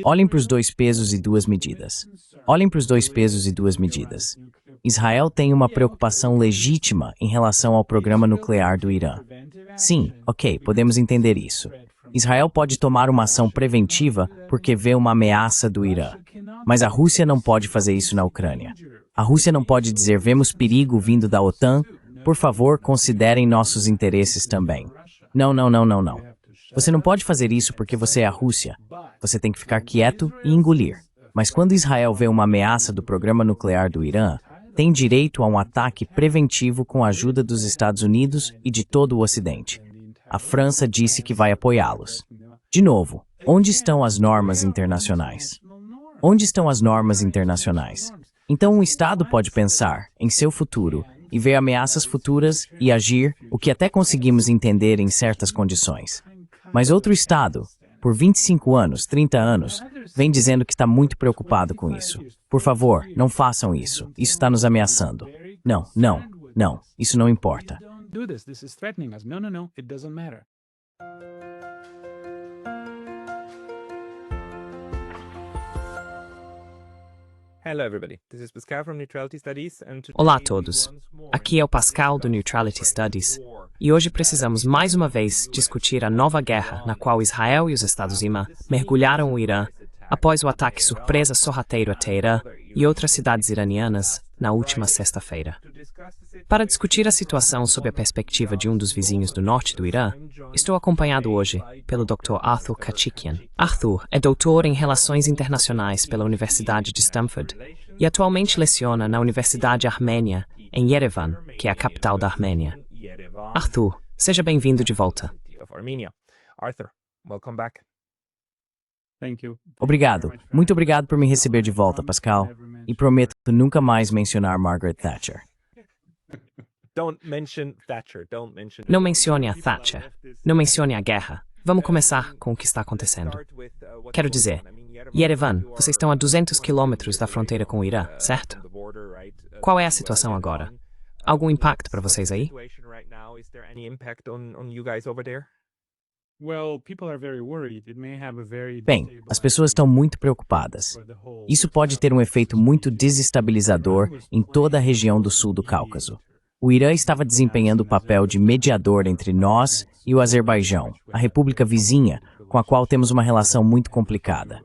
Olhem para os dois pesos e duas medidas. Olhem para os dois pesos e duas medidas. Israel tem uma preocupação legítima em relação ao programa nuclear do Irã. Sim, ok, podemos entender isso. Israel pode tomar uma ação preventiva porque vê uma ameaça do Irã. Mas a Rússia não pode fazer isso na Ucrânia. A Rússia não pode dizer, vemos perigo vindo da OTAN, por favor, considerem nossos interesses também. Não, não, não, não, não. Você não pode fazer isso porque você é a Rússia. Você tem que ficar quieto e engolir. Mas quando Israel vê uma ameaça do programa nuclear do Irã, tem direito a um ataque preventivo com a ajuda dos Estados Unidos e de todo o Ocidente. A França disse que vai apoiá-los. De novo, onde estão as normas internacionais? Onde estão as normas internacionais? Então um Estado pode pensar em seu futuro e ver ameaças futuras e agir, o que até conseguimos entender em certas condições. Mas outro Estado, por 25 anos, 30 anos, vem dizendo que está muito preocupado com isso. Por favor, não façam isso. Isso está nos ameaçando. Não, não, não. Isso não importa. Olá a todos. Aqui é o Pascal do Neutrality Studies. E hoje precisamos mais uma vez discutir a nova guerra na qual Israel e os Estados-Unidos mergulharam o Irã após o ataque surpresa sorrateiro a Teherã e outras cidades iranianas na última sexta-feira. Para discutir a situação sob a perspectiva de um dos vizinhos do norte do Irã, estou acompanhado hoje pelo Dr. Arthur Kachikian. Arthur é doutor em Relações Internacionais pela Universidade de Stanford e atualmente leciona na Universidade Armênia, em Yerevan, que é a capital da Armênia. Arthur, seja bem-vindo de volta. Obrigado. Muito obrigado por me receber de volta, Pascal. E prometo nunca mais mencionar Margaret Thatcher. Não mencione a Thatcher. Não mencione a guerra. Vamos começar com o que está acontecendo. Quero dizer, Yerevan, vocês estão a 200 quilômetros da fronteira com o Irã, certo? Qual é a situação agora? Algum impacto para vocês aí? Bem, as pessoas estão muito preocupadas. Isso pode ter um efeito muito desestabilizador em toda a região do sul do Cáucaso. O Irã estava desempenhando o papel de mediador entre nós e o Azerbaijão, a república vizinha, com a qual temos uma relação muito complicada.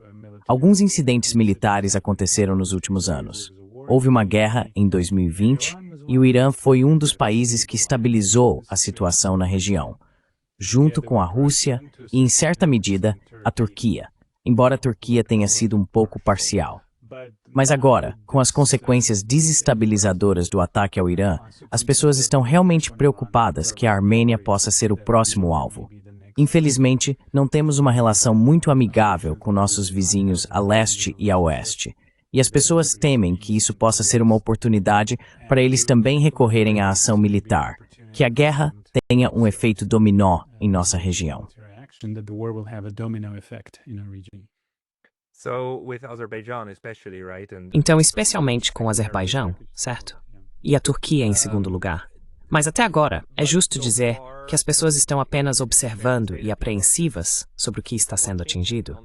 Alguns incidentes militares aconteceram nos últimos anos. Houve uma guerra em 2020 e o Irã foi um dos países que estabilizou a situação na região, junto com a Rússia e, em certa medida, a Turquia, embora a Turquia tenha sido um pouco parcial. Mas agora, com as consequências desestabilizadoras do ataque ao Irã, as pessoas estão realmente preocupadas que a Armênia possa ser o próximo alvo. Infelizmente, não temos uma relação muito amigável com nossos vizinhos a leste e a oeste. E as pessoas temem que isso possa ser uma oportunidade para eles também recorrerem à ação militar, que a guerra tenha um efeito dominó em nossa região. Então, especialmente com o Azerbaijão, certo? E a Turquia em segundo lugar. Mas até agora, é justo dizer que as pessoas estão apenas observando e apreensivas sobre o que está sendo atingido.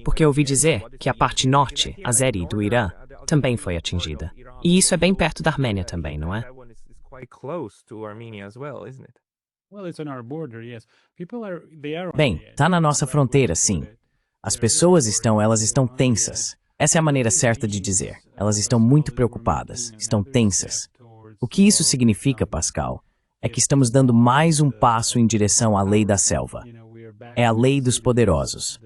Porque ouvi dizer que a parte norte, azeri, do Irã, também foi atingida. E isso é bem perto da Armênia também, não é? Bem, está na nossa fronteira, sim. As pessoas elas estão tensas. Essa é a maneira certa de dizer. Elas estão muito preocupadas, estão tensas. O que isso significa, Pascal, é que estamos dando mais um passo em direção à lei da selva. É a lei dos poderosos.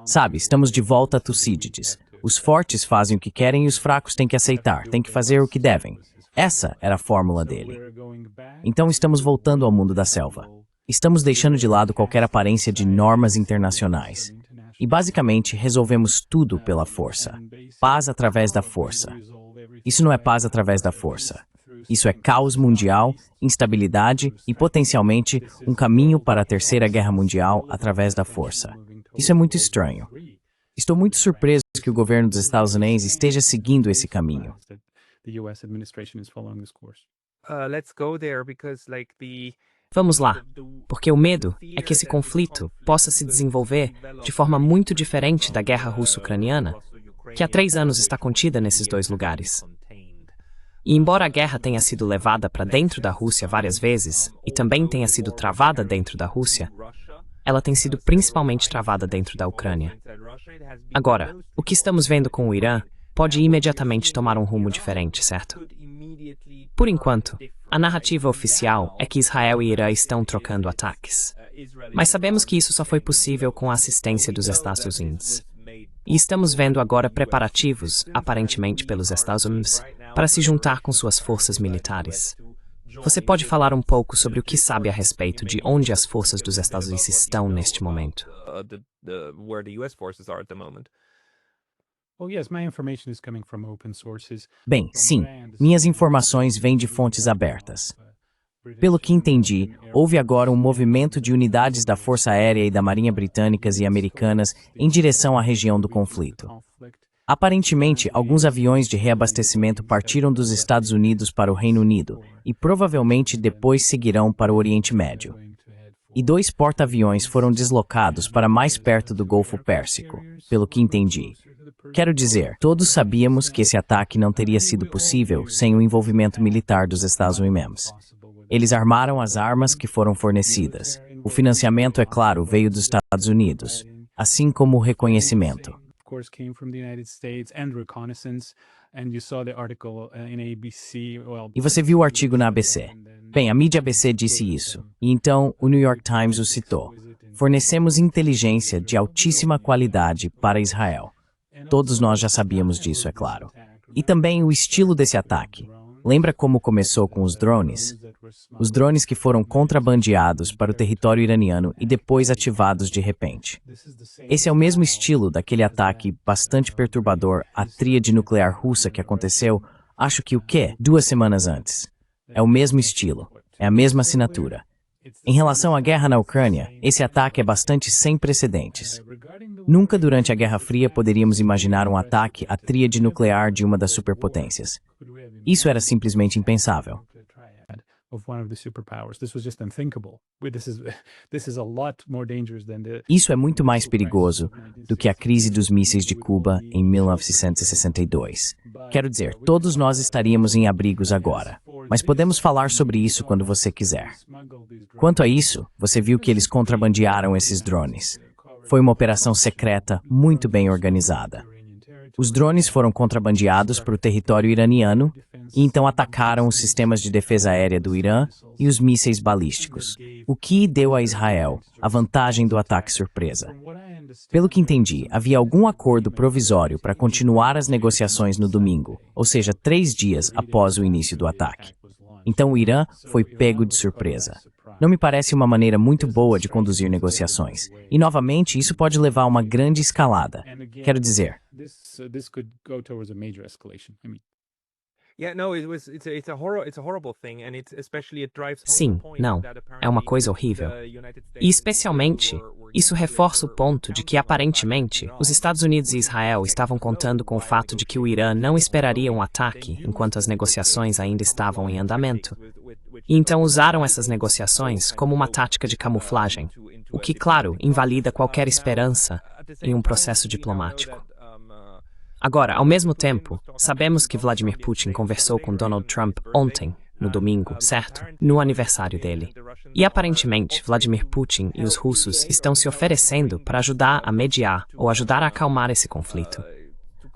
Sabe, estamos de volta a Tucídides. Os fortes fazem o que querem e os fracos têm que aceitar, têm que fazer o que devem. Essa era a fórmula dele. Então estamos voltando ao mundo da selva. Estamos deixando de lado qualquer aparência de normas internacionais. E basicamente resolvemos tudo pela força. Paz através da força. Isso não é paz através da força. Isso é caos mundial, instabilidade e potencialmente um caminho para a Terceira Guerra Mundial através da força. Isso é muito estranho. Estou muito surpreso que o governo dos Estados Unidos esteja seguindo esse caminho. Vamos lá, porque o medo é que esse conflito possa se desenvolver de forma muito diferente da guerra russo-ucraniana, que há 3 anos está contida nesses 2 lugares. E embora a guerra tenha sido levada para dentro da Rússia várias vezes, e também tenha sido travada dentro da Rússia, ela tem sido principalmente travada dentro da Ucrânia. Agora, o que estamos vendo com o Irã pode imediatamente tomar um rumo diferente, certo? Por enquanto, a narrativa oficial é que Israel e Irã estão trocando ataques. Mas sabemos que isso só foi possível com a assistência dos Estados Unidos. E estamos vendo agora preparativos, aparentemente pelos Estados Unidos, para se juntar com suas forças militares. Você pode falar um pouco sobre o que sabe a respeito de onde as forças dos Estados Unidos estão neste momento? Bem, sim, minhas informações vêm de fontes abertas. Pelo que entendi, houve agora um movimento de unidades da Força Aérea e da Marinha britânicas e americanas em direção à região do conflito. Aparentemente, alguns aviões de reabastecimento partiram dos Estados Unidos para o Reino Unido e provavelmente depois seguirão para o Oriente Médio. E 2 porta-aviões foram deslocados para mais perto do Golfo Pérsico, pelo que entendi. Quero dizer, todos sabíamos que esse ataque não teria sido possível sem o envolvimento militar dos Estados Unidos. Eles armaram as armas que foram fornecidas. O financiamento, é claro, veio dos Estados Unidos, assim como o reconhecimento. E você viu o artigo na ABC. Bem, a mídia ABC disse isso, e então o New York Times o citou. Fornecemos inteligência de altíssima qualidade para Israel. Todos nós já sabíamos disso, é claro. E também o estilo desse ataque. Lembra como começou com os drones? Os drones que foram contrabandeados para o território iraniano e depois ativados de repente. Esse é o mesmo estilo daquele ataque bastante perturbador à tríade nuclear russa que aconteceu, acho que 2 semanas antes. É o mesmo estilo, é a mesma assinatura. Em relação à guerra na Ucrânia, esse ataque é bastante sem precedentes. Nunca durante a Guerra Fria poderíamos imaginar um ataque à tríade nuclear de uma das superpotências. Isso era simplesmente impensável. Isso é muito mais perigoso do que a crise dos mísseis de Cuba em 1962. Quero dizer, todos nós estaríamos em abrigos agora, mas podemos falar sobre isso quando você quiser. Quanto a isso, você viu que eles contrabandearam esses drones. Foi uma operação secreta muito bem organizada. Os drones foram contrabandeados para o território iraniano e então atacaram os sistemas de defesa aérea do Irã e os mísseis balísticos, o que deu a Israel a vantagem do ataque surpresa. Pelo que entendi, havia algum acordo provisório para continuar as negociações no domingo, ou seja, 3 dias após o início do ataque. Então o Irã foi pego de surpresa. Não me parece uma maneira muito boa de conduzir negociações. E, novamente, isso pode levar a uma grande escalada. Quero dizer... Sim, não. É uma coisa horrível. E, especialmente, isso reforça o ponto de que, aparentemente, os Estados Unidos e Israel estavam contando com o fato de que o Irã não esperaria um ataque enquanto as negociações ainda estavam em andamento. E então usaram essas negociações como uma tática de camuflagem, o que, claro, invalida qualquer esperança em um processo diplomático. Agora, ao mesmo tempo, sabemos que Vladimir Putin conversou com Donald Trump ontem, no domingo, certo? No aniversário dele. E aparentemente, Vladimir Putin e os russos estão se oferecendo para ajudar a mediar ou ajudar a acalmar esse conflito.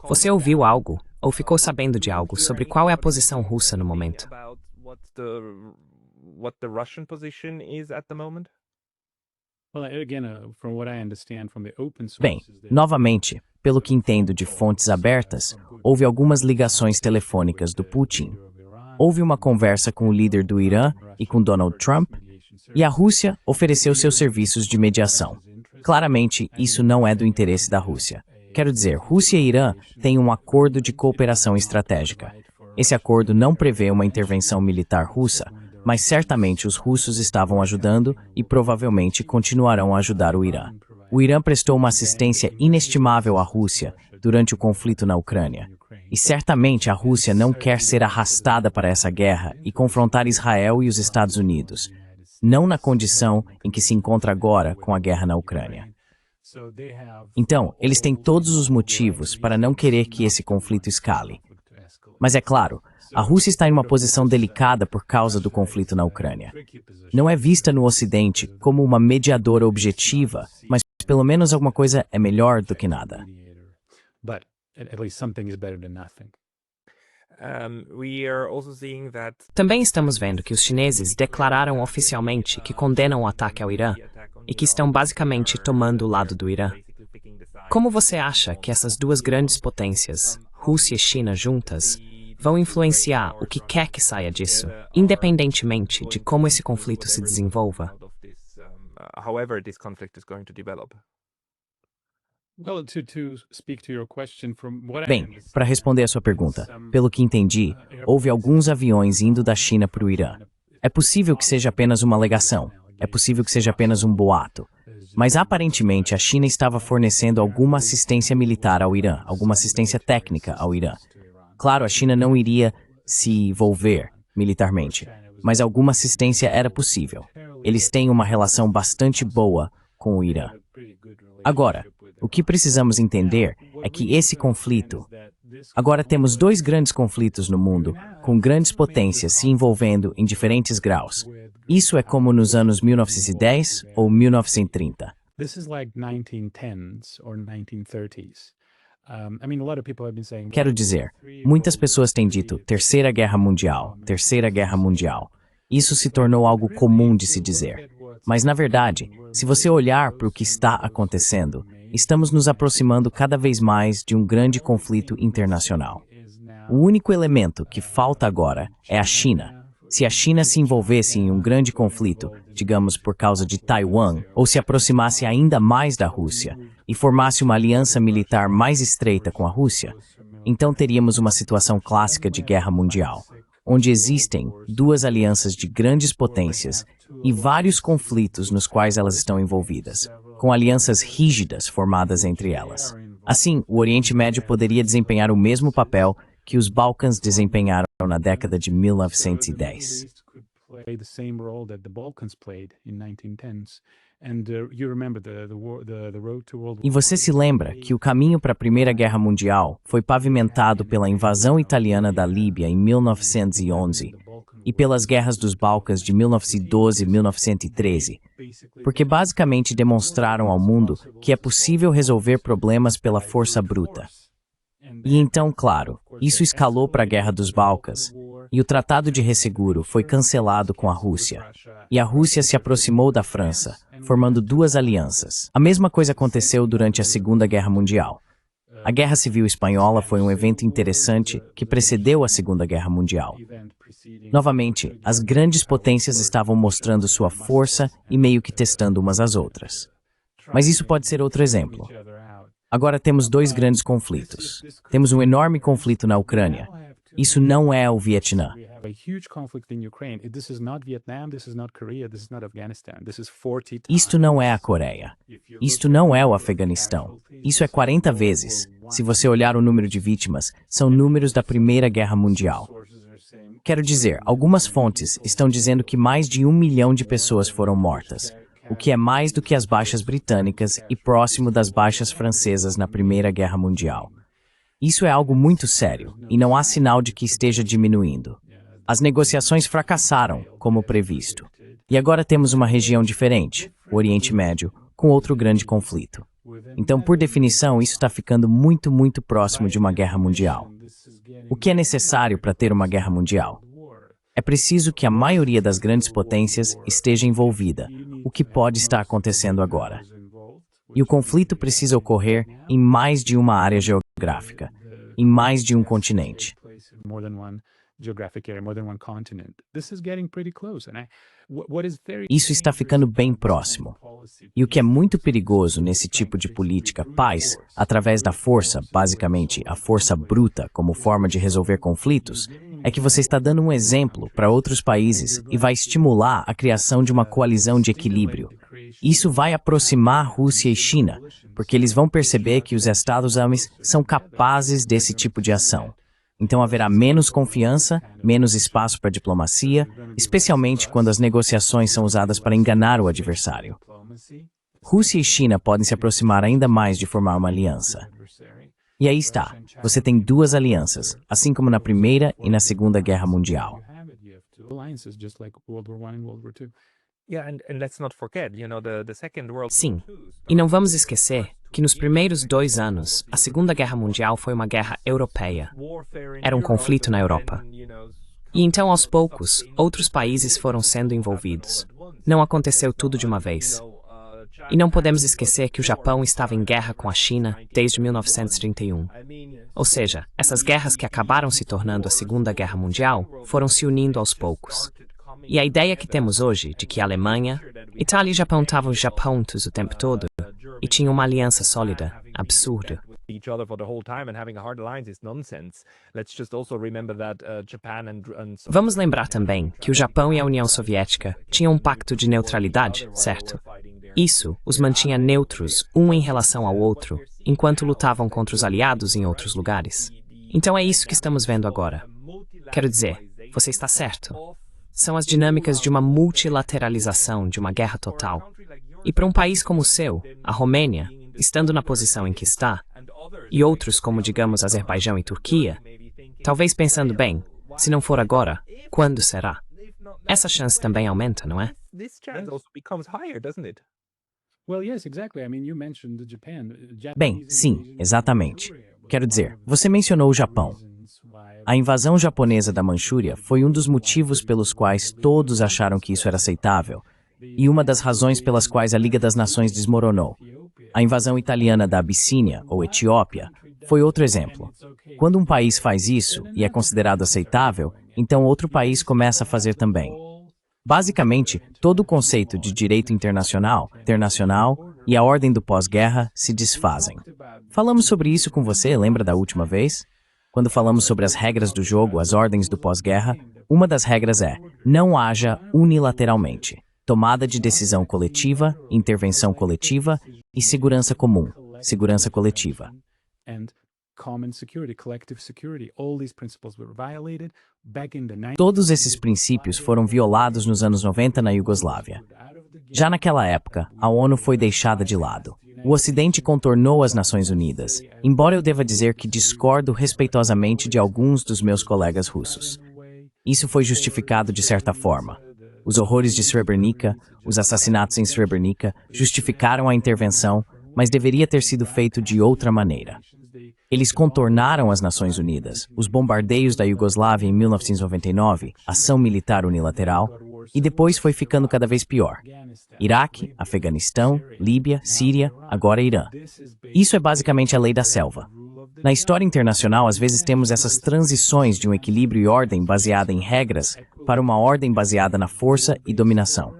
Você ouviu algo, ou ficou sabendo de algo sobre qual é a posição russa no momento? Bem, novamente, pelo que entendo de fontes abertas, houve algumas ligações telefônicas do Putin. Houve uma conversa com o líder do Irã e com Donald Trump, e a Rússia ofereceu seus serviços de mediação. Claramente, isso não é do interesse da Rússia. Quero dizer, Rússia e Irã têm um acordo de cooperação estratégica. Esse acordo não prevê uma intervenção militar russa, mas certamente os russos estavam ajudando e provavelmente continuarão a ajudar o Irã. O Irã prestou uma assistência inestimável à Rússia durante o conflito na Ucrânia. E certamente a Rússia não quer ser arrastada para essa guerra e confrontar Israel e os Estados Unidos. não na condição em que se encontra agora com a guerra na Ucrânia. Então, eles têm todos os motivos para não querer que esse conflito escale. Mas é claro, a Rússia está em uma posição delicada por causa do conflito na Ucrânia. Não é vista no Ocidente como uma mediadora objetiva, mas pelo menos alguma coisa é melhor do que nada. Também estamos vendo que os chineses declararam oficialmente que condenam o ataque ao Irã e que estão basicamente tomando o lado do Irã. Como você acha que essas duas grandes potências, Rússia e China juntas, vão influenciar o que quer que saia disso, independentemente de como esse conflito se desenvolva? Bem, para responder a sua pergunta, pelo que entendi, houve alguns aviões indo da China para o Irã. É possível que seja apenas uma alegação, é possível que seja apenas um boato, mas aparentemente a China estava fornecendo alguma assistência militar ao Irã, alguma assistência técnica ao Irã. Claro, a China não iria se envolver militarmente, mas alguma assistência era possível. Eles têm uma relação bastante boa com o Irã. Agora, o que precisamos entender é que esse conflito... Agora temos dois grandes conflitos no mundo, com grandes potências se envolvendo em diferentes graus. Isso é como nos anos 1910 ou 1930. Quero dizer, muitas pessoas têm dito Terceira Guerra Mundial, Terceira Guerra Mundial. Isso se tornou algo comum de se dizer. Mas, na verdade, se você olhar para o que está acontecendo, estamos nos aproximando cada vez mais de um grande conflito internacional. O único elemento que falta agora é a China. Se a China se envolvesse em um grande conflito, digamos por causa de Taiwan, ou se aproximasse ainda mais da Rússia e formasse uma aliança militar mais estreita com a Rússia, então teríamos uma situação clássica de guerra mundial, onde existem duas alianças de grandes potências e vários conflitos nos quais elas estão envolvidas, com alianças rígidas formadas entre elas. Assim, o Oriente Médio poderia desempenhar o mesmo papel que os Balcãs desempenharam na década de 1910. E você se lembra que o caminho para a Primeira Guerra Mundial foi pavimentado pela invasão italiana da Líbia em 1911 e pelas guerras dos Balcãs de 1912 e 1913, porque basicamente demonstraram ao mundo que é possível resolver problemas pela força bruta. E então, claro, isso escalou para a Guerra dos Balcãs, e o Tratado de Resseguro foi cancelado com a Rússia. E a Rússia se aproximou da França, formando duas alianças. A mesma coisa aconteceu durante a Segunda Guerra Mundial. A Guerra Civil Espanhola foi um evento interessante que precedeu a Segunda Guerra Mundial. Novamente, as grandes potências estavam mostrando sua força e meio que testando umas às outras. Mas isso pode ser outro exemplo. Agora temos dois grandes conflitos. Temos um enorme conflito na Ucrânia. Isso não é o Vietnã. Isto não é a Coreia. Isto não é o Afeganistão. Isso é 40 vezes. Se você olhar o número de vítimas, são números da Primeira Guerra Mundial. Quero dizer, algumas fontes estão dizendo que mais de 1 milhão de pessoas foram mortas, o que é mais do que as baixas britânicas e próximo das baixas francesas na Primeira Guerra Mundial. Isso é algo muito sério, e não há sinal de que esteja diminuindo. As negociações fracassaram, como previsto. E agora temos uma região diferente, o Oriente Médio, com outro grande conflito. Então, por definição, isso está ficando muito, muito próximo de uma guerra mundial. O que é necessário para ter uma guerra mundial? É preciso que a maioria das grandes potências esteja envolvida, o que pode estar acontecendo agora. E o conflito precisa ocorrer em mais de uma área geográfica, em mais de um continente. Isso está ficando bem próximo. E o que é muito perigoso nesse tipo de política paz, através da força, basicamente a força bruta como forma de resolver conflitos, é que você está dando um exemplo para outros países e vai estimular a criação de uma coalizão de equilíbrio. Isso vai aproximar Rússia e China, porque eles vão perceber que os Estados Unidos são capazes desse tipo de ação. Então haverá menos confiança, menos espaço para diplomacia, especialmente quando as negociações são usadas para enganar o adversário. Rússia e China podem se aproximar ainda mais de formar uma aliança. E aí está, você tem duas alianças, assim como na Primeira e na Segunda Guerra Mundial. Sim, e não vamos esquecer que nos primeiros 2 anos, a Segunda Guerra Mundial foi uma guerra europeia. Era um conflito na Europa. E então, aos poucos, outros países foram sendo envolvidos. Não aconteceu tudo de uma vez. E não podemos esquecer que o Japão estava em guerra com a China desde 1931. Ou seja, essas guerras que acabaram se tornando a Segunda Guerra Mundial foram se unindo aos poucos. E a ideia que temos hoje de que a Alemanha, Itália e Japão estavam juntos o tempo todo e tinham uma aliança sólida, absurdo. Vamos lembrar também que o Japão e a União Soviética tinham um pacto de neutralidade, certo? Isso os mantinha neutros um em relação ao outro, enquanto lutavam contra os aliados em outros lugares. Então é isso que estamos vendo agora. Quero dizer, você está certo. São as dinâmicas de uma multilateralização de uma guerra total. E para um país como o seu, a Romênia, estando na posição em que está, e outros como, digamos, Azerbaijão e Turquia, talvez pensando bem, se não for agora, quando será? Essa chance também aumenta, não é? Bem, sim, exatamente. Quero dizer, você mencionou o Japão. A invasão japonesa da Manchúria foi um dos motivos pelos quais todos acharam que isso era aceitável, e uma das razões pelas quais a Liga das Nações desmoronou. A invasão italiana da Abissínia, ou Etiópia, foi outro exemplo. Quando um país faz isso e é considerado aceitável, então outro país começa a fazer também. Basicamente, todo o conceito de direito internacional e a ordem do pós-guerra se desfazem. Falamos sobre isso com você, lembra da última vez? Quando falamos sobre as regras do jogo, as ordens do pós-guerra, uma das regras é: não haja unilateralmente tomada de decisão coletiva, intervenção coletiva e segurança comum, segurança coletiva. Todos esses princípios foram violados nos anos 90 na Iugoslávia. Já naquela época, a ONU foi deixada de lado. O Ocidente contornou as Nações Unidas, embora eu deva dizer que discordo respeitosamente de alguns dos meus colegas russos. Isso foi justificado de certa forma. Os horrores de Srebrenica, os assassinatos em Srebrenica, justificaram a intervenção, mas deveria ter sido feito de outra maneira. Eles contornaram as Nações Unidas, os bombardeios da Iugoslávia em 1999, ação militar unilateral, e depois foi ficando cada vez pior. Iraque, Afeganistão, Líbia, Síria, agora Irã. Isso é basicamente a lei da selva. Na história internacional, às vezes temos essas transições de um equilíbrio e ordem baseada em regras para uma ordem baseada na força e dominação.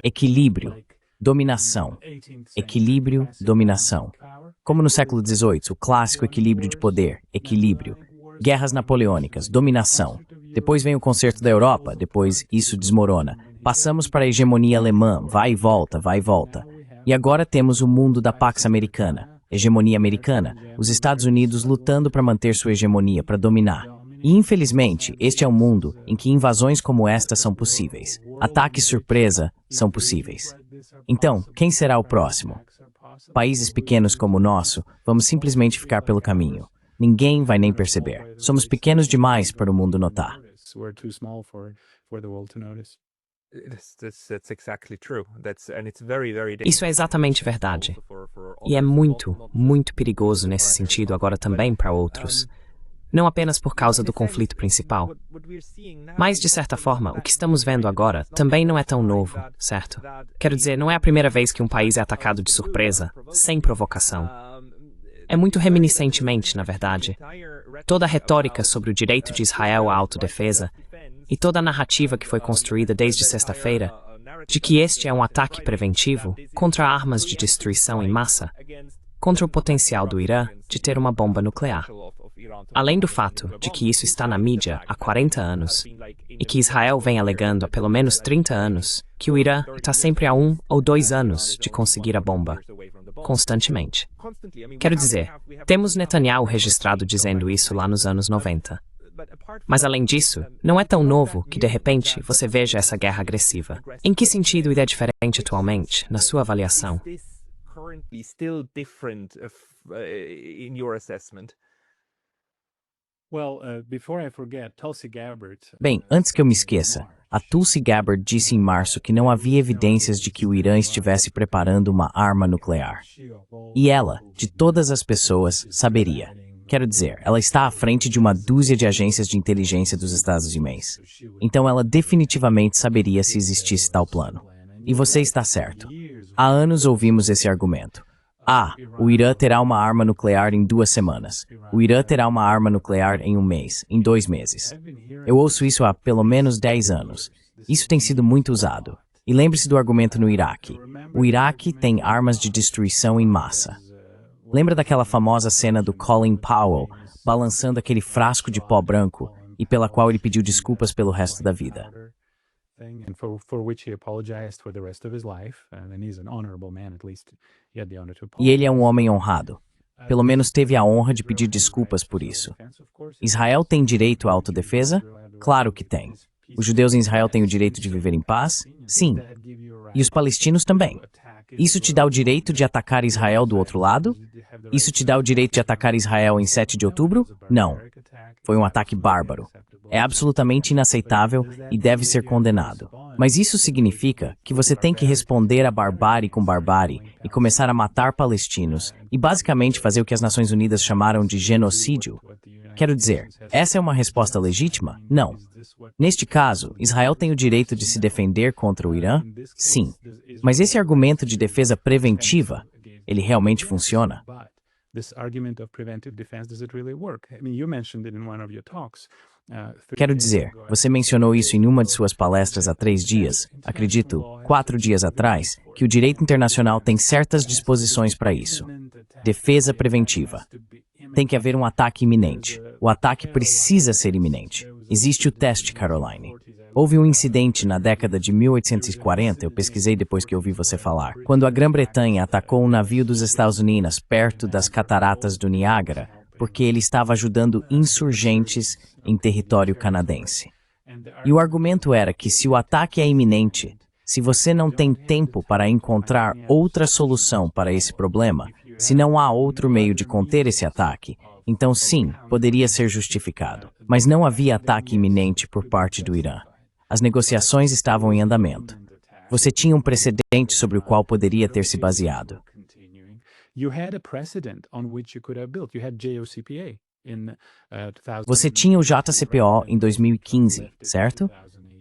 Equilíbrio, dominação. Equilíbrio, dominação. Como no século XVIII, o clássico equilíbrio de poder, equilíbrio. Guerras napoleônicas, dominação. Depois vem o concerto da Europa, depois isso desmorona. Passamos para a hegemonia alemã, vai e volta, vai e volta. E agora temos o mundo da Pax Americana, hegemonia americana, os Estados Unidos lutando para manter sua hegemonia, para dominar. E infelizmente, este é um mundo em que invasões como esta são possíveis. Ataques surpresa são possíveis. Então, quem será o próximo? Países pequenos como o nosso, vamos simplesmente ficar pelo caminho. Ninguém vai nem perceber. Somos pequenos demais para o mundo notar. Isso é exatamente verdade. E é muito, muito perigoso nesse sentido agora também para outros. Não apenas por causa do conflito principal. Mas, de certa forma, o que estamos vendo agora também não é tão novo, certo? Quero dizer, não é a primeira vez que um país é atacado de surpresa, sem provocação. É muito reminiscentemente, na verdade. Toda a retórica sobre o direito de Israel à autodefesa e toda a narrativa que foi construída desde sexta-feira de que este é um ataque preventivo contra armas de destruição em massa, contra o potencial do Irã de ter uma bomba nuclear. Além do fato de que isso está na mídia há 40 anos e que Israel vem alegando há pelo menos 30 anos que o Irã está sempre a 1 ou 2 anos de conseguir a bomba. constantemente. Quero dizer, temos Netanyahu registrado dizendo isso lá nos anos 90. Mas além disso, não é tão novo que de repente você veja essa guerra agressiva. Em que sentido ele é diferente atualmente, na sua avaliação? Bem, antes que eu me esqueça, a Tulsi Gabbard disse em março que não havia evidências de que o Irã estivesse preparando uma arma nuclear. E ela, de todas as pessoas, saberia. Quero dizer, ela está à frente de uma dúzia de agências de inteligência dos Estados Unidos. Então ela definitivamente saberia se existisse tal plano. E você está certo. Há anos ouvimos esse argumento. O Irã terá uma arma nuclear em 2 semanas. O Irã terá uma arma nuclear em 1 mês, em 2 meses. Eu ouço isso há pelo menos 10 anos. Isso tem sido muito usado. E lembre-se do argumento no Iraque. O Iraque tem armas de destruição em massa. Lembra daquela famosa cena do Colin Powell balançando aquele frasco de pó branco e pela qual ele pediu desculpas pelo resto da vida? E ele é um homem honrado. Pelo menos teve a honra de pedir desculpas por isso. Israel tem direito à autodefesa? Claro que tem. Os judeus em Israel têm o direito de viver em paz? Sim. E os palestinos também. Isso te dá o direito de atacar Israel do outro lado? Isso te dá o direito de atacar Israel em 7 de outubro? Não. Foi um ataque bárbaro. É absolutamente inaceitável e deve ser condenado. Mas isso significa que você tem que responder à barbárie com barbárie e começar a matar palestinos e basicamente fazer o que as Nações Unidas chamaram de genocídio. Quero dizer, essa é uma resposta legítima? Não. Neste caso, Israel tem o direito de se defender contra o Irã? Sim. Mas esse argumento de defesa preventiva, ele realmente funciona? Quero dizer, você mencionou isso em uma de suas palestras há 3 dias, acredito, 4 dias atrás, que o direito internacional tem certas disposições para isso. Defesa preventiva. Tem que haver um ataque iminente. O ataque precisa ser iminente. Existe o teste, Caroline. Houve um incidente na década de 1840, eu pesquisei depois que ouvi você falar, quando a Grã-Bretanha atacou um navio dos Estados Unidos perto das cataratas do Niágara, porque ele estava ajudando insurgentes em território canadense. E o argumento era que se o ataque é iminente, se você não tem tempo para encontrar outra solução para esse problema, se não há outro meio de conter esse ataque, então sim, poderia ser justificado. Mas não havia ataque iminente por parte do Irã. As negociações estavam em andamento. Você tinha um precedente sobre o qual poderia ter se baseado. Você tinha o JCPO em 2015, certo?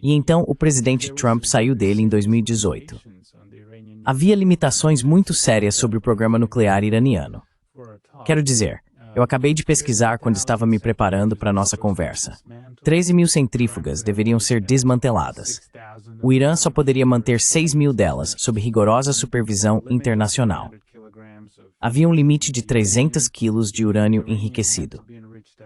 E então o presidente Trump saiu dele em 2018. Havia limitações muito sérias sobre o programa nuclear iraniano. Quero dizer, eu acabei de pesquisar quando estava me preparando para a nossa conversa. 13.000 centrífugas deveriam ser desmanteladas. O Irã só poderia manter 6.000 delas sob rigorosa supervisão internacional. Havia um limite de 300 quilos de urânio enriquecido.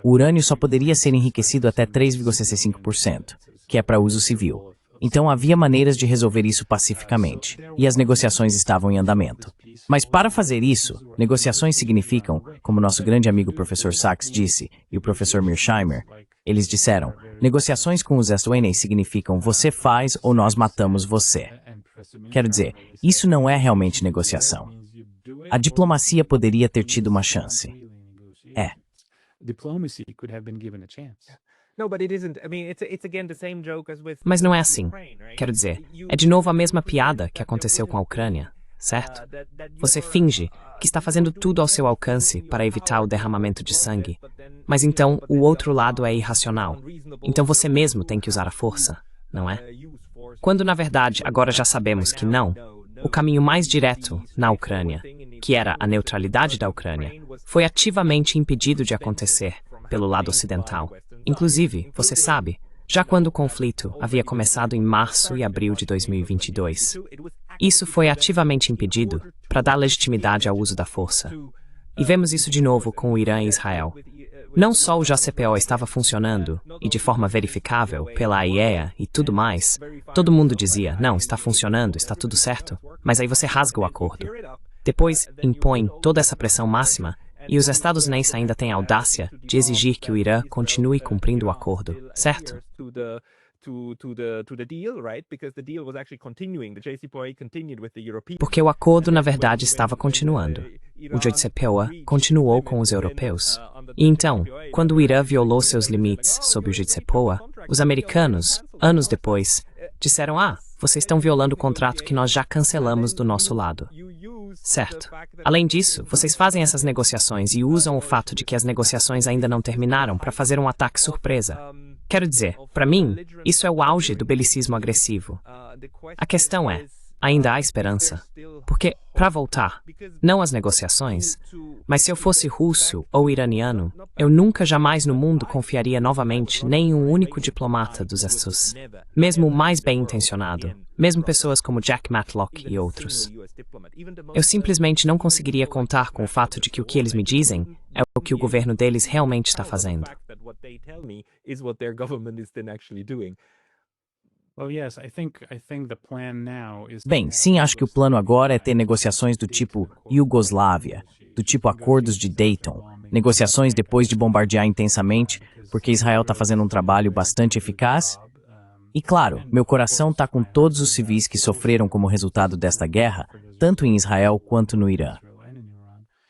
O urânio só poderia ser enriquecido até 3,65%, que é para uso civil. Então havia maneiras de resolver isso pacificamente, e as negociações estavam em andamento. Mas para fazer isso, negociações significam, como nosso grande amigo professor Sachs disse, e o professor Mearsheimer, eles disseram, negociações com os SONA significam você faz ou nós matamos você. Quero dizer, isso não é realmente negociação. A diplomacia poderia ter tido uma chance. É. Mas não é assim. Quero dizer, é de novo a mesma piada que aconteceu com a Ucrânia, certo? Você finge que está fazendo tudo ao seu alcance para evitar o derramamento de sangue, mas então o outro lado é irracional. Então você mesmo tem que usar a força, não é? Quando na verdade agora já sabemos que não, o caminho mais direto na Ucrânia, que era a neutralidade da Ucrânia, foi ativamente impedido de acontecer pelo lado ocidental. Inclusive, você sabe, já quando o conflito havia começado em março e abril de 2022. Isso foi ativamente impedido para dar legitimidade ao uso da força. E vemos isso de novo com o Irã e Israel. Não só o JCPO estava funcionando, e de forma verificável, pela AIEA e tudo mais, todo mundo dizia, não, está funcionando, está tudo certo, mas aí você rasga o acordo. Depois impõe toda essa pressão máxima e os Estados Unidos ainda têm a audácia de exigir que o Irã continue cumprindo o acordo, certo? Porque o acordo, na verdade, estava continuando. O JCPOA continuou com os europeus. E então, quando o Irã violou seus limites sob o JCPOA, os americanos, anos depois, disseram: vocês estão violando o contrato que nós já cancelamos do nosso lado. Certo. Além disso, vocês fazem essas negociações e usam o fato de que as negociações ainda não terminaram para fazer um ataque surpresa. Quero dizer, para mim, isso é o auge do belicismo agressivo. A questão é, ainda há esperança? Porque, para voltar, não às negociações, mas se eu fosse russo ou iraniano, eu nunca jamais no mundo confiaria novamente nem em um único diplomata dos Estos, mesmo o mais bem-intencionado, mesmo pessoas como Jack Matlock e outros. Eu simplesmente não conseguiria contar com o fato de que o que eles me dizem é o que o governo deles realmente está fazendo. Bem, sim, acho que o plano agora é ter negociações do tipo Iugoslávia, do tipo acordos de Dayton, negociações depois de bombardear intensamente, porque Israel está fazendo um trabalho bastante eficaz. E claro, meu coração está com todos os civis que sofreram como resultado desta guerra, tanto em Israel quanto no Irã.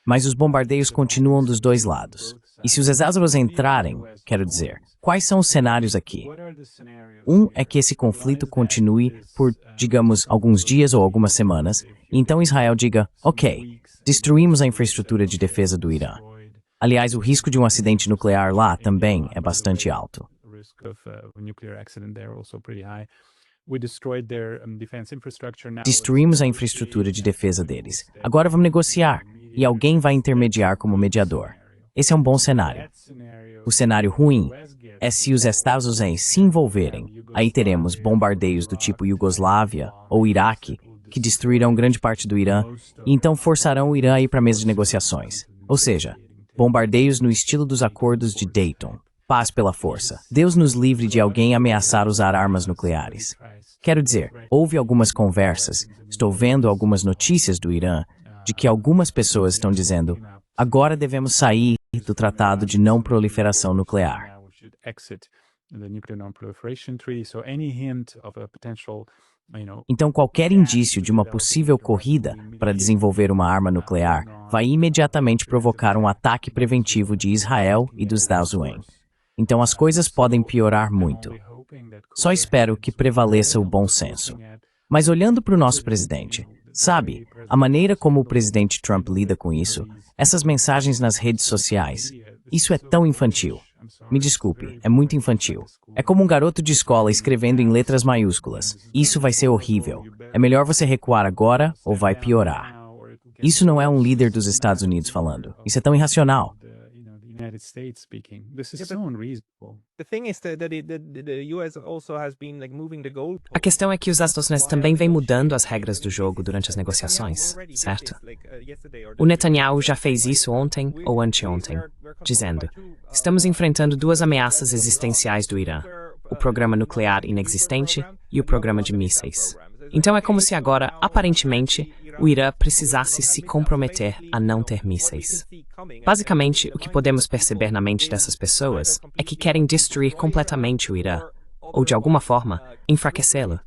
Mas os bombardeios continuam dos dois lados. E se os exércitos entrarem, quero dizer, quais são os cenários aqui? Um é que esse conflito continue por, digamos, alguns dias ou algumas semanas, e então Israel diga, ok, destruímos a infraestrutura de defesa do Irã. Aliás, o risco de um acidente nuclear lá também é bastante alto. Destruímos a infraestrutura de defesa deles. Agora vamos negociar, e alguém vai intermediar como mediador. Esse é um bom cenário. O cenário ruim é se os Estados Unidos se envolverem. Aí teremos bombardeios do tipo Iugoslávia ou Iraque, que destruirão grande parte do Irã, e então forçarão o Irã a ir para a mesa de negociações. Ou seja, bombardeios no estilo dos acordos de Dayton. Paz pela força. Deus nos livre de alguém ameaçar usar armas nucleares. Quero dizer, houve algumas conversas, estou vendo algumas notícias do Irã, de que algumas pessoas estão dizendo, agora devemos sair do Tratado de Não Proliferação Nuclear. Então, qualquer indício de uma possível corrida para desenvolver uma arma nuclear vai imediatamente provocar um ataque preventivo de Israel e dos Estados Unidos. Então, as coisas podem piorar muito. Só espero que prevaleça o bom senso. Mas olhando para o nosso presidente, sabe, a maneira como o presidente Trump lida com isso, essas mensagens nas redes sociais, isso é tão infantil. Me desculpe, é muito infantil. É como um garoto de escola escrevendo em letras maiúsculas. Isso vai ser horrível. É melhor você recuar agora ou vai piorar. Isso não é um líder dos Estados Unidos falando. Isso é tão irracional. A questão é que os Estados Unidos também vêm mudando as regras do jogo durante as negociações, certo? O Netanyahu já fez isso ontem ou anteontem, dizendo: estamos enfrentando duas ameaças existenciais do Irã, o programa nuclear inexistente e o programa de mísseis. Então é como se agora, aparentemente, o Irã precisasse se comprometer a não ter mísseis. Basicamente, o que podemos perceber na mente dessas pessoas é que querem destruir completamente o Irã, ou de alguma forma, enfraquecê-lo.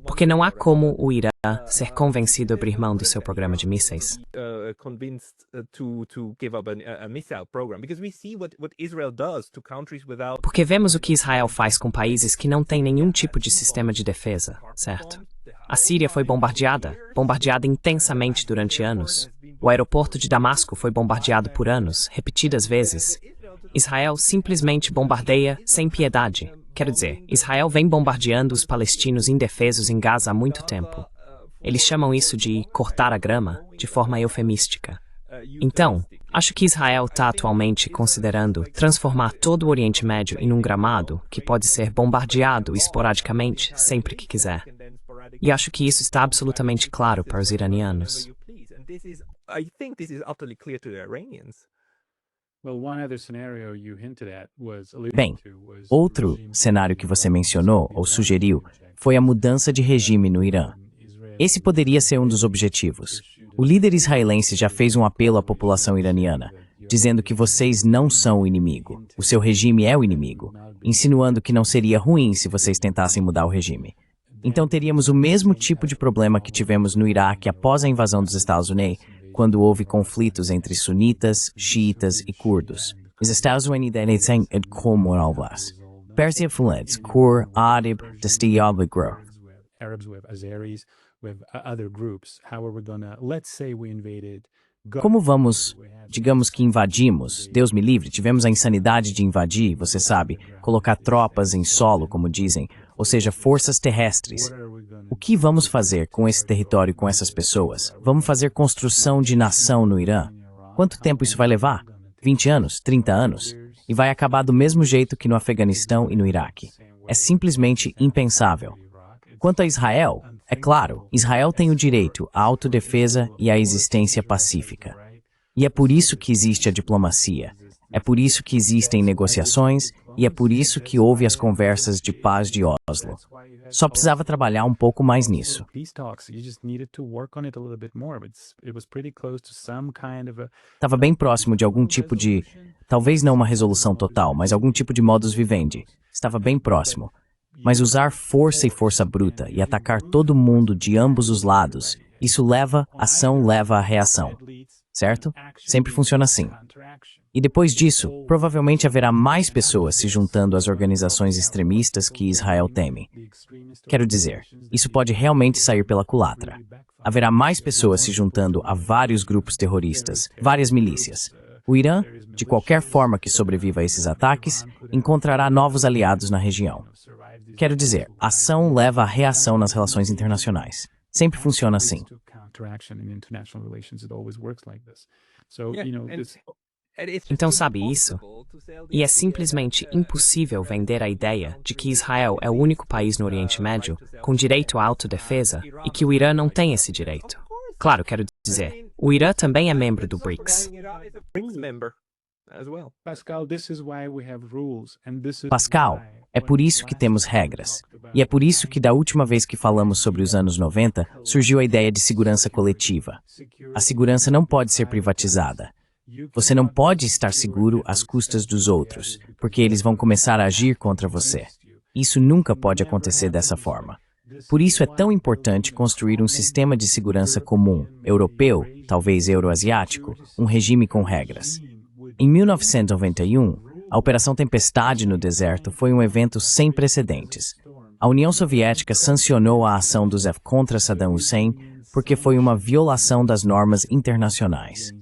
Porque não há como o Irã ser convencido a abrir mão do seu programa de mísseis. Porque vemos o que Israel faz com países que não têm nenhum tipo de sistema de defesa, certo? A Síria foi bombardeada intensamente durante anos. O aeroporto de Damasco foi bombardeado por anos, repetidas vezes. Israel simplesmente bombardeia sem piedade. Quero dizer, Israel vem bombardeando os palestinos indefesos em Gaza há muito tempo. Eles chamam isso de cortar a grama, de forma eufemística. Então, acho que Israel está atualmente considerando transformar todo o Oriente Médio em um gramado que pode ser bombardeado esporadicamente sempre que quiser. E acho que isso está absolutamente claro para os iranianos. Bem, outro cenário que você mencionou ou sugeriu foi a mudança de regime no Irã. Esse poderia ser um dos objetivos. O líder israelense já fez um apelo à população iraniana, dizendo que vocês não são o inimigo, o seu regime é o inimigo, insinuando que não seria ruim se vocês tentassem mudar o regime. Então teríamos o mesmo tipo de problema que tivemos no Iraque após a invasão dos Estados Unidos, quando houve conflitos entre sunitas, xiitas e curdos. Os Estados Unidos têm como alvas. Pérsia Fulantes, Kur, Adib, Destiyab e Grove. Arabs, we have Azeris, we have other groups. How are we gonna, let's say we invaded. Como vamos, digamos que invadimos, Deus me livre, tivemos a insanidade de invadir, você sabe, colocar tropas em solo, como dizem, ou seja, forças terrestres. O que vamos fazer com esse território e com essas pessoas? Vamos fazer construção de nação no Irã? Quanto tempo isso vai levar? 20 anos? 30 anos? E vai acabar do mesmo jeito que no Afeganistão e no Iraque. É simplesmente impensável. Quanto a Israel, é claro, Israel tem o direito à autodefesa e à existência pacífica. E é por isso que existe a diplomacia. É por isso que existem negociações e é por isso que houve as conversas de paz de Oslo. Só precisava trabalhar um pouco mais nisso. Estava bem próximo de algum tipo de, talvez não uma resolução total, mas algum tipo de modus vivendi. Estava bem próximo. Mas usar força e força bruta e atacar todo mundo de ambos os lados, isso leva a reação, certo? Sempre funciona assim. E depois disso, provavelmente haverá mais pessoas se juntando às organizações extremistas que Israel teme. Quero dizer, isso pode realmente sair pela culatra. Haverá mais pessoas se juntando a vários grupos terroristas, várias milícias. O Irã, de qualquer forma que sobreviva a esses ataques, encontrará novos aliados na região. Quero dizer, ação leva a reação nas relações internacionais. Sempre funciona assim. Então sabe isso? E é simplesmente impossível vender a ideia de que Israel é o único país no Oriente Médio com direito à autodefesa e que o Irã não tem esse direito. Claro, quero dizer, o Irã também é membro do BRICS. Pascal, é por isso que temos regras. E é por isso que da última vez que falamos sobre os anos 90, surgiu a ideia de segurança coletiva. A segurança não pode ser privatizada. Você não pode estar seguro às custas dos outros, porque eles vão começar a agir contra você. Isso nunca pode acontecer dessa forma. Por isso é tão importante construir um sistema de segurança comum, europeu, talvez euroasiático, um regime com regras. Em 1991, a Operação Tempestade no deserto foi um evento sem precedentes. A União Soviética sancionou a ação do ZEF contra Saddam Hussein porque foi uma violação das normas internacionais.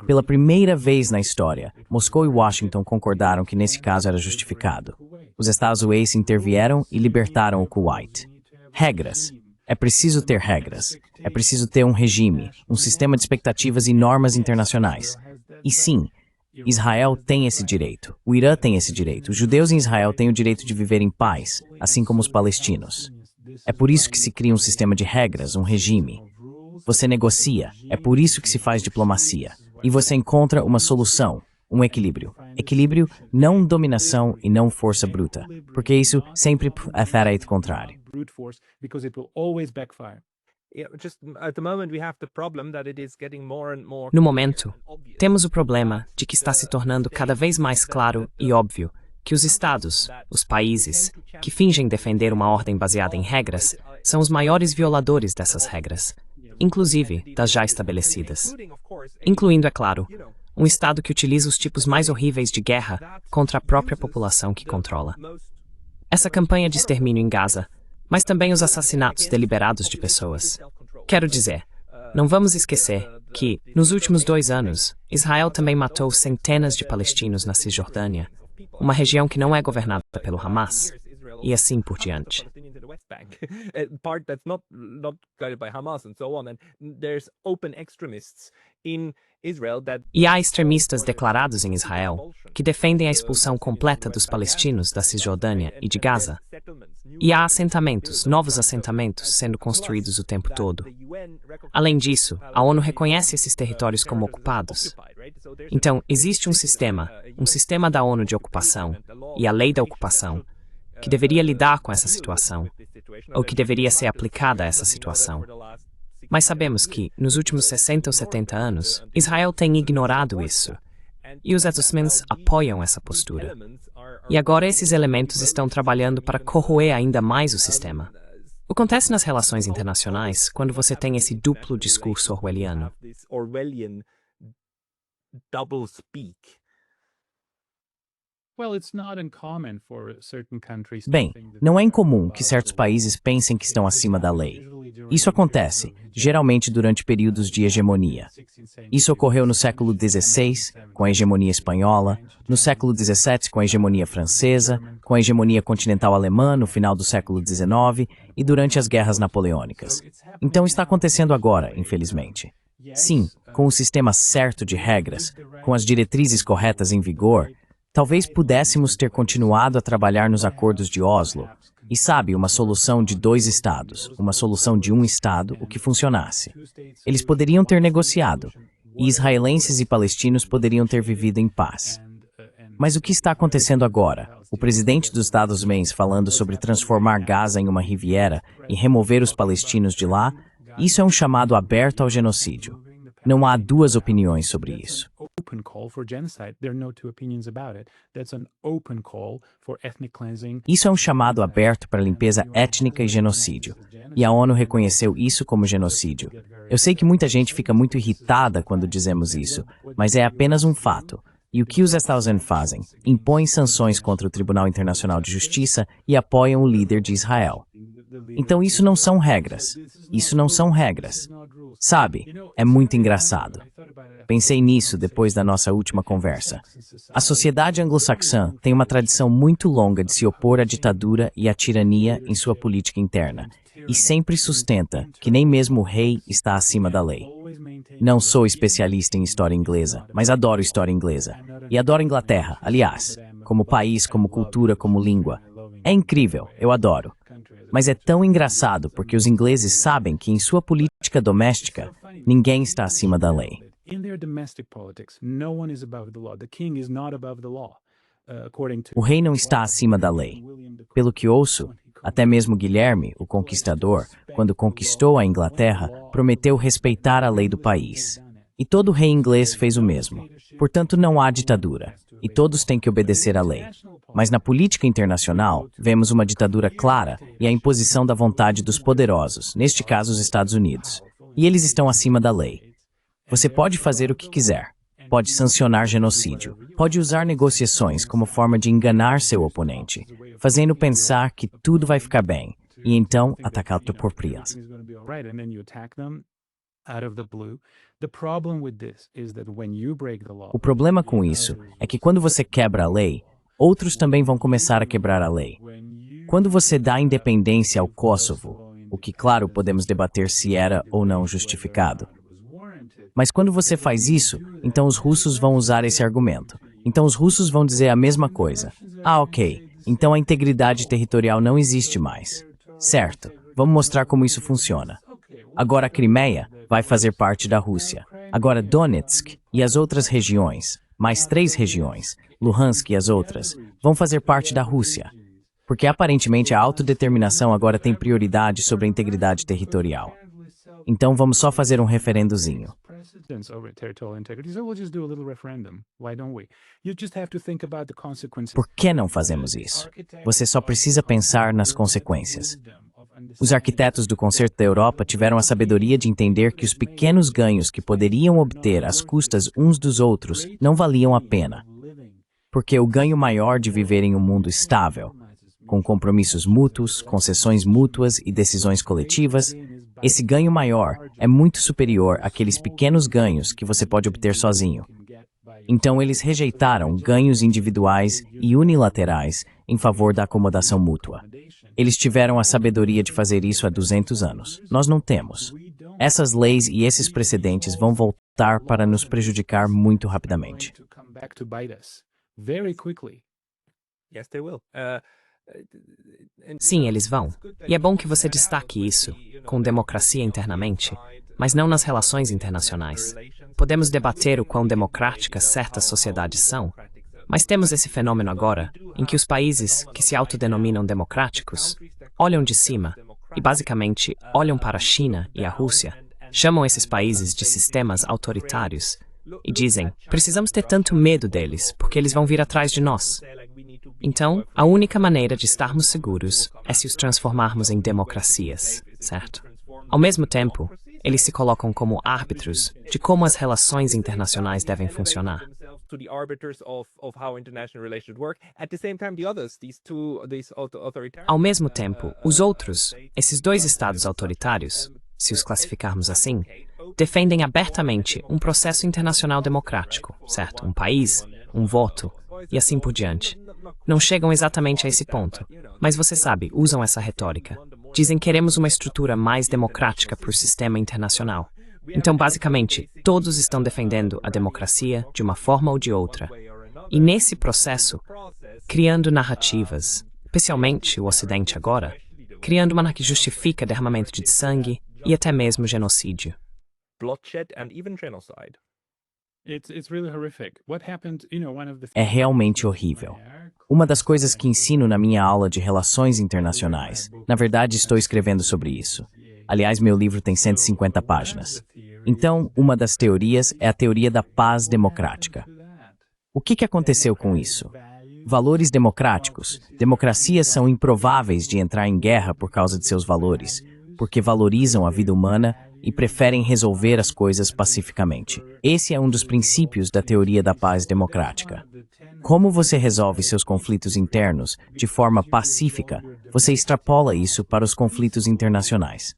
Pela primeira vez na história, Moscou e Washington concordaram que nesse caso era justificado. Os Estados Unidos intervieram e libertaram o Kuwait. Regras. É preciso ter regras. É preciso ter um regime, um sistema de expectativas e normas internacionais. E sim, Israel tem esse direito. O Irã tem esse direito. Os judeus em Israel têm o direito de viver em paz, assim como os palestinos. É por isso que se cria um sistema de regras, um regime. Você negocia. É por isso que se faz diplomacia. E você encontra uma solução, um equilíbrio. Equilíbrio, não dominação e não força bruta. Porque isso sempre é efeito contrário. No momento, temos o problema de que está se tornando cada vez mais claro e óbvio que os estados, os países, que fingem defender uma ordem baseada em regras, são os maiores violadores dessas regras, inclusive das já estabelecidas. Incluindo, é claro, um estado que utiliza os tipos mais horríveis de guerra contra a própria população que controla. Essa campanha de extermínio em Gaza, mas também os assassinatos deliberados de pessoas. Quero dizer, não vamos esquecer que, nos últimos 2 anos, Israel também matou centenas de palestinos na Cisjordânia, uma região que não é governada pelo Hamas, e assim por diante. E há extremistas declarados em Israel que defendem a expulsão completa dos palestinos da Cisjordânia e de Gaza. E há assentamentos, novos assentamentos, sendo construídos o tempo todo. Além disso, a ONU reconhece esses territórios como ocupados. Então, existe um sistema da ONU de ocupação, e a lei da ocupação, que deveria lidar com essa situação, ou que deveria ser aplicada a essa situação. Mas sabemos que, nos últimos 60 ou 70 anos, Israel tem ignorado isso, e os Estados apoiam essa postura. E agora esses elementos estão trabalhando para corroer ainda mais o sistema. O que acontece nas relações internacionais quando você tem esse duplo discurso orwelliano? Bem, não é incomum que certos países pensem que estão acima da lei. Isso acontece, geralmente durante períodos de hegemonia. Isso ocorreu no século XVI, com a hegemonia espanhola, no século XVII, com a hegemonia francesa, com a hegemonia continental alemã no final do século XIX e durante as guerras napoleônicas. Então está acontecendo agora, infelizmente. Sim, com o sistema certo de regras, com as diretrizes corretas em vigor, talvez pudéssemos ter continuado a trabalhar nos acordos de Oslo, e sabe, uma solução de 2 estados, uma solução de um estado, o que funcionasse. Eles poderiam ter negociado, e israelenses e palestinos poderiam ter vivido em paz. Mas o que está acontecendo agora? O presidente dos Estados Unidos falando sobre transformar Gaza em uma riviera e remover os palestinos de lá, isso é um chamado aberto ao genocídio. Não há 2 opiniões sobre isso. Isso é um chamado aberto para limpeza étnica e genocídio. E a ONU reconheceu isso como genocídio. Eu sei que muita gente fica muito irritada quando dizemos isso, mas é apenas um fato. E o que os Estados Unidos fazem? Impõem sanções contra o Tribunal Internacional de Justiça e apoiam o líder de Israel. Então isso não são regras. Isso não são regras. Sabe, é muito engraçado. Pensei nisso depois da nossa última conversa. A sociedade anglo-saxã tem uma tradição muito longa de se opor à ditadura e à tirania em sua política interna, e sempre sustenta que nem mesmo o rei está acima da lei. Não sou especialista em história inglesa, mas adoro história inglesa. E adoro Inglaterra, aliás, como país, como cultura, como língua. É incrível, eu adoro. Mas é tão engraçado porque os ingleses sabem que em sua política doméstica, ninguém está acima da lei. O rei não está acima da lei. Pelo que ouço, até mesmo Guilherme, o Conquistador, quando conquistou a Inglaterra, prometeu respeitar a lei do país. E todo rei inglês fez o mesmo. Portanto, não há ditadura. E todos têm que obedecer à lei. Mas na política internacional, vemos uma ditadura clara e a imposição da vontade dos poderosos, neste caso os Estados Unidos. E eles estão acima da lei. Você pode fazer o que quiser. Pode sancionar genocídio. Pode usar negociações como forma de enganar seu oponente, fazendo pensar que tudo vai ficar bem, e então atacar-te por prias. O problema com isso é que quando você quebra a lei, outros também vão começar a quebrar a lei. Quando você dá independência ao Kosovo, o que, claro, podemos debater se era ou não justificado. Mas quando você faz isso, então os russos vão usar esse argumento. Então os russos vão dizer a mesma coisa. Ah, ok, então a integridade territorial não existe mais. Certo, vamos mostrar como isso funciona. Agora a Crimeia vai fazer parte da Rússia. Agora Donetsk e as outras regiões, mais 3 regiões, Luhansk e as outras, vão fazer parte da Rússia. Porque aparentemente a autodeterminação agora tem prioridade sobre a integridade territorial. Então vamos só fazer um referendozinho. Por que não fazemos isso? Você só precisa pensar nas consequências. Os arquitetos do Concerto da Europa tiveram a sabedoria de entender que os pequenos ganhos que poderiam obter às custas uns dos outros não valiam a pena. Porque o ganho maior de viver em um mundo estável, com compromissos mútuos, concessões mútuas e decisões coletivas, esse ganho maior é muito superior àqueles pequenos ganhos que você pode obter sozinho. Então eles rejeitaram ganhos individuais e unilaterais em favor da acomodação mútua. Eles tiveram a sabedoria de fazer isso há 200 anos. Nós não temos. Essas leis e esses precedentes vão voltar para nos prejudicar muito rapidamente. Sim, eles vão. E é bom que você destaque isso, com democracia internamente, mas não nas relações internacionais. Podemos debater o quão democráticas certas sociedades são, Mas temos esse fenômeno agora, em que os países que se autodenominam democráticos olham de cima e, basicamente, olham para a China e a Rússia, chamam esses países de sistemas autoritários e dizem: precisamos ter tanto medo deles, porque eles vão vir atrás de nós. Então, a única maneira de estarmos seguros é se os transformarmos em democracias, certo? Ao mesmo tempo, eles se colocam como árbitros de como as relações internacionais devem funcionar. Ao mesmo tempo, os outros, esses dois estados autoritários, se os classificarmos assim, defendem abertamente um processo internacional democrático, certo? Um país, um voto, e assim por diante. Não chegam exatamente a esse ponto, mas você sabe, usam essa retórica. Dizem: queremos uma estrutura mais democrática para o sistema internacional. Então, basicamente, todos estão defendendo a democracia de uma forma ou de outra. E nesse processo, criando narrativas, especialmente o Ocidente agora, criando uma que justifica derramamento de sangue e até mesmo genocídio. É realmente horrível. Uma das coisas que ensino na minha aula de Relações Internacionais, na verdade estou escrevendo sobre isso. Aliás, meu livro tem 150 páginas. Então, uma das teorias é a teoria da paz democrática. O que aconteceu com isso? Valores democráticos. Democracias são improváveis de entrar em guerra por causa de seus valores, porque valorizam a vida humana e preferem resolver as coisas pacificamente. Esse é um dos princípios da teoria da paz democrática. Como você resolve seus conflitos internos de forma pacífica, você extrapola isso para os conflitos internacionais.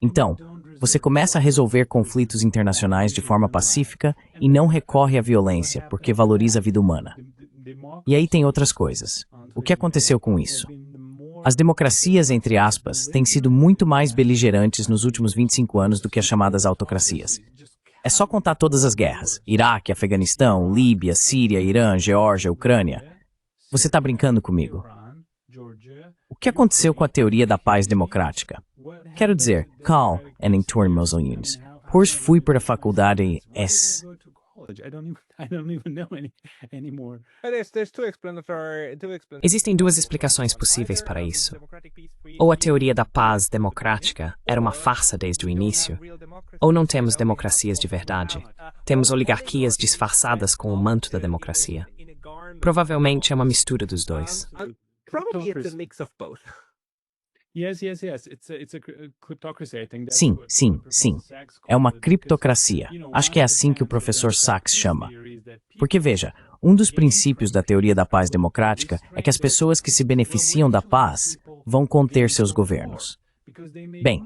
Então, você começa a resolver conflitos internacionais de forma pacífica e não recorre à violência, porque valoriza a vida humana. E aí tem outras coisas. O que aconteceu com isso? As democracias, entre aspas, têm sido muito mais beligerantes nos últimos 25 anos do que as chamadas autocracias. É só contar todas as guerras: Iraque, Afeganistão, Líbia, Síria, Irã, Geórgia, Ucrânia. Você está brincando comigo? O que aconteceu com a teoria da paz democrática? Quero dizer, Carl and Tormos Unions. Pois fui para a faculdade Existem duas explicações possíveis para isso. Ou a teoria da paz democrática era uma farsa desde o início, ou não temos democracias de verdade. Temos oligarquias disfarçadas com o manto da democracia. Provavelmente é uma mistura dos dois. Sim, sim, sim. É uma criptocracia. Acho que é assim que o professor Sachs chama. Porque, veja, um dos princípios da teoria da paz democrática é que as pessoas que se beneficiam da paz vão conter seus governos. Bem,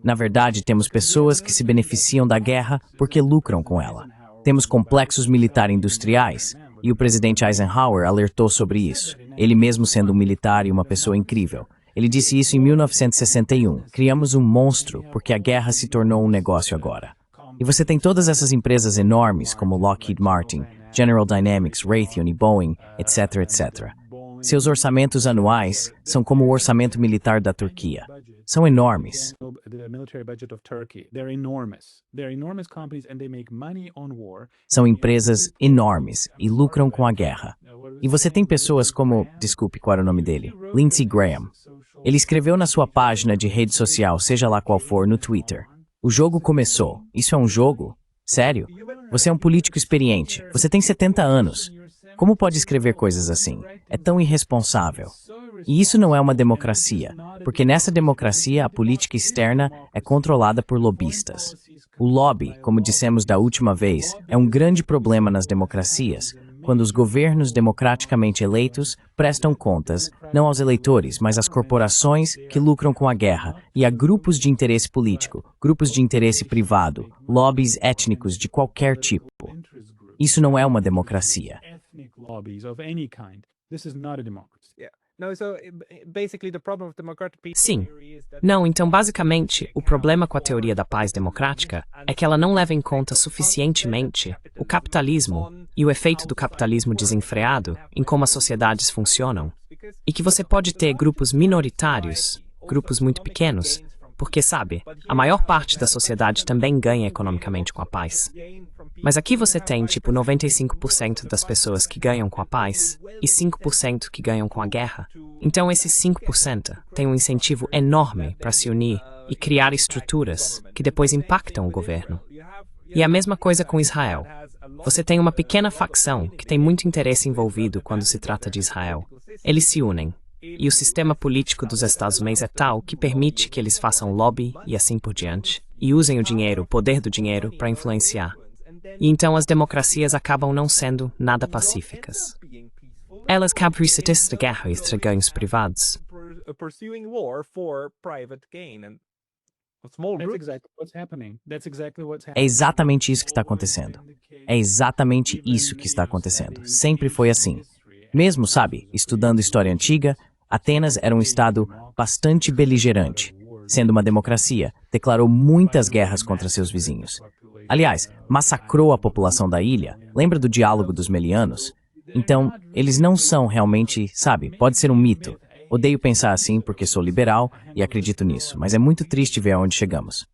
na verdade, temos pessoas que se beneficiam da guerra porque lucram com ela. Temos complexos militar-industriais, e o presidente Eisenhower alertou sobre isso, ele mesmo sendo um militar e uma pessoa incrível. Ele disse isso em 1961. Criamos um monstro porque a guerra se tornou um negócio agora. E você tem todas essas empresas enormes como Lockheed Martin, General Dynamics, Raytheon e Boeing, etc, etc. Seus orçamentos anuais são como o orçamento militar da Turquia. São enormes. São empresas enormes e lucram com a guerra. E você tem pessoas como, desculpe, qual era o nome dele? Lindsey Graham. Ele escreveu na sua página de rede social, seja lá qual for, no Twitter: o jogo começou. Isso é um jogo? Sério? Você é um político experiente. Você tem 70 anos. Como pode escrever coisas assim? É tão irresponsável. E isso não é uma democracia, porque nessa democracia a política externa é controlada por lobistas. O lobby, como dissemos da última vez, é um grande problema nas democracias, quando os governos democraticamente eleitos prestam contas, não aos eleitores, mas às corporações que lucram com a guerra, e a grupos de interesse político, grupos de interesse privado, lobbies étnicos de qualquer tipo. Isso não é uma democracia. Sim. Não, então basicamente, o problema com a teoria da paz democrática é que ela não leva em conta suficientemente o capitalismo e o efeito do capitalismo desenfreado em como as sociedades funcionam. E que você pode ter grupos minoritários, grupos muito pequenos, Porque, sabe, a maior parte da sociedade também ganha economicamente com a paz. Mas aqui você tem, tipo, 95% das pessoas que ganham com a paz e 5% que ganham com a guerra. Então, esses 5% têm um incentivo enorme para se unir e criar estruturas que depois impactam o governo. E a mesma coisa com Israel. Você tem uma pequena facção que tem muito interesse envolvido quando se trata de Israel. Eles se unem. E o sistema político dos Estados Unidos é tal que permite que eles façam lobby e assim por diante, e usem o dinheiro, o poder do dinheiro, para influenciar. E então as democracias acabam não sendo nada pacíficas. Elas capacitam de guerra e de ganhos privados. É exatamente isso que está acontecendo. É exatamente isso que está acontecendo. Sempre foi assim. Mesmo, sabe, estudando história antiga, Atenas era um estado bastante beligerante. Sendo uma democracia, declarou muitas guerras contra seus vizinhos. Aliás, massacrou a população da ilha. Lembra do diálogo dos Melianos? Então, eles não são realmente, sabe, pode ser um mito. Odeio pensar assim porque sou liberal e acredito nisso, mas é muito triste ver aonde chegamos.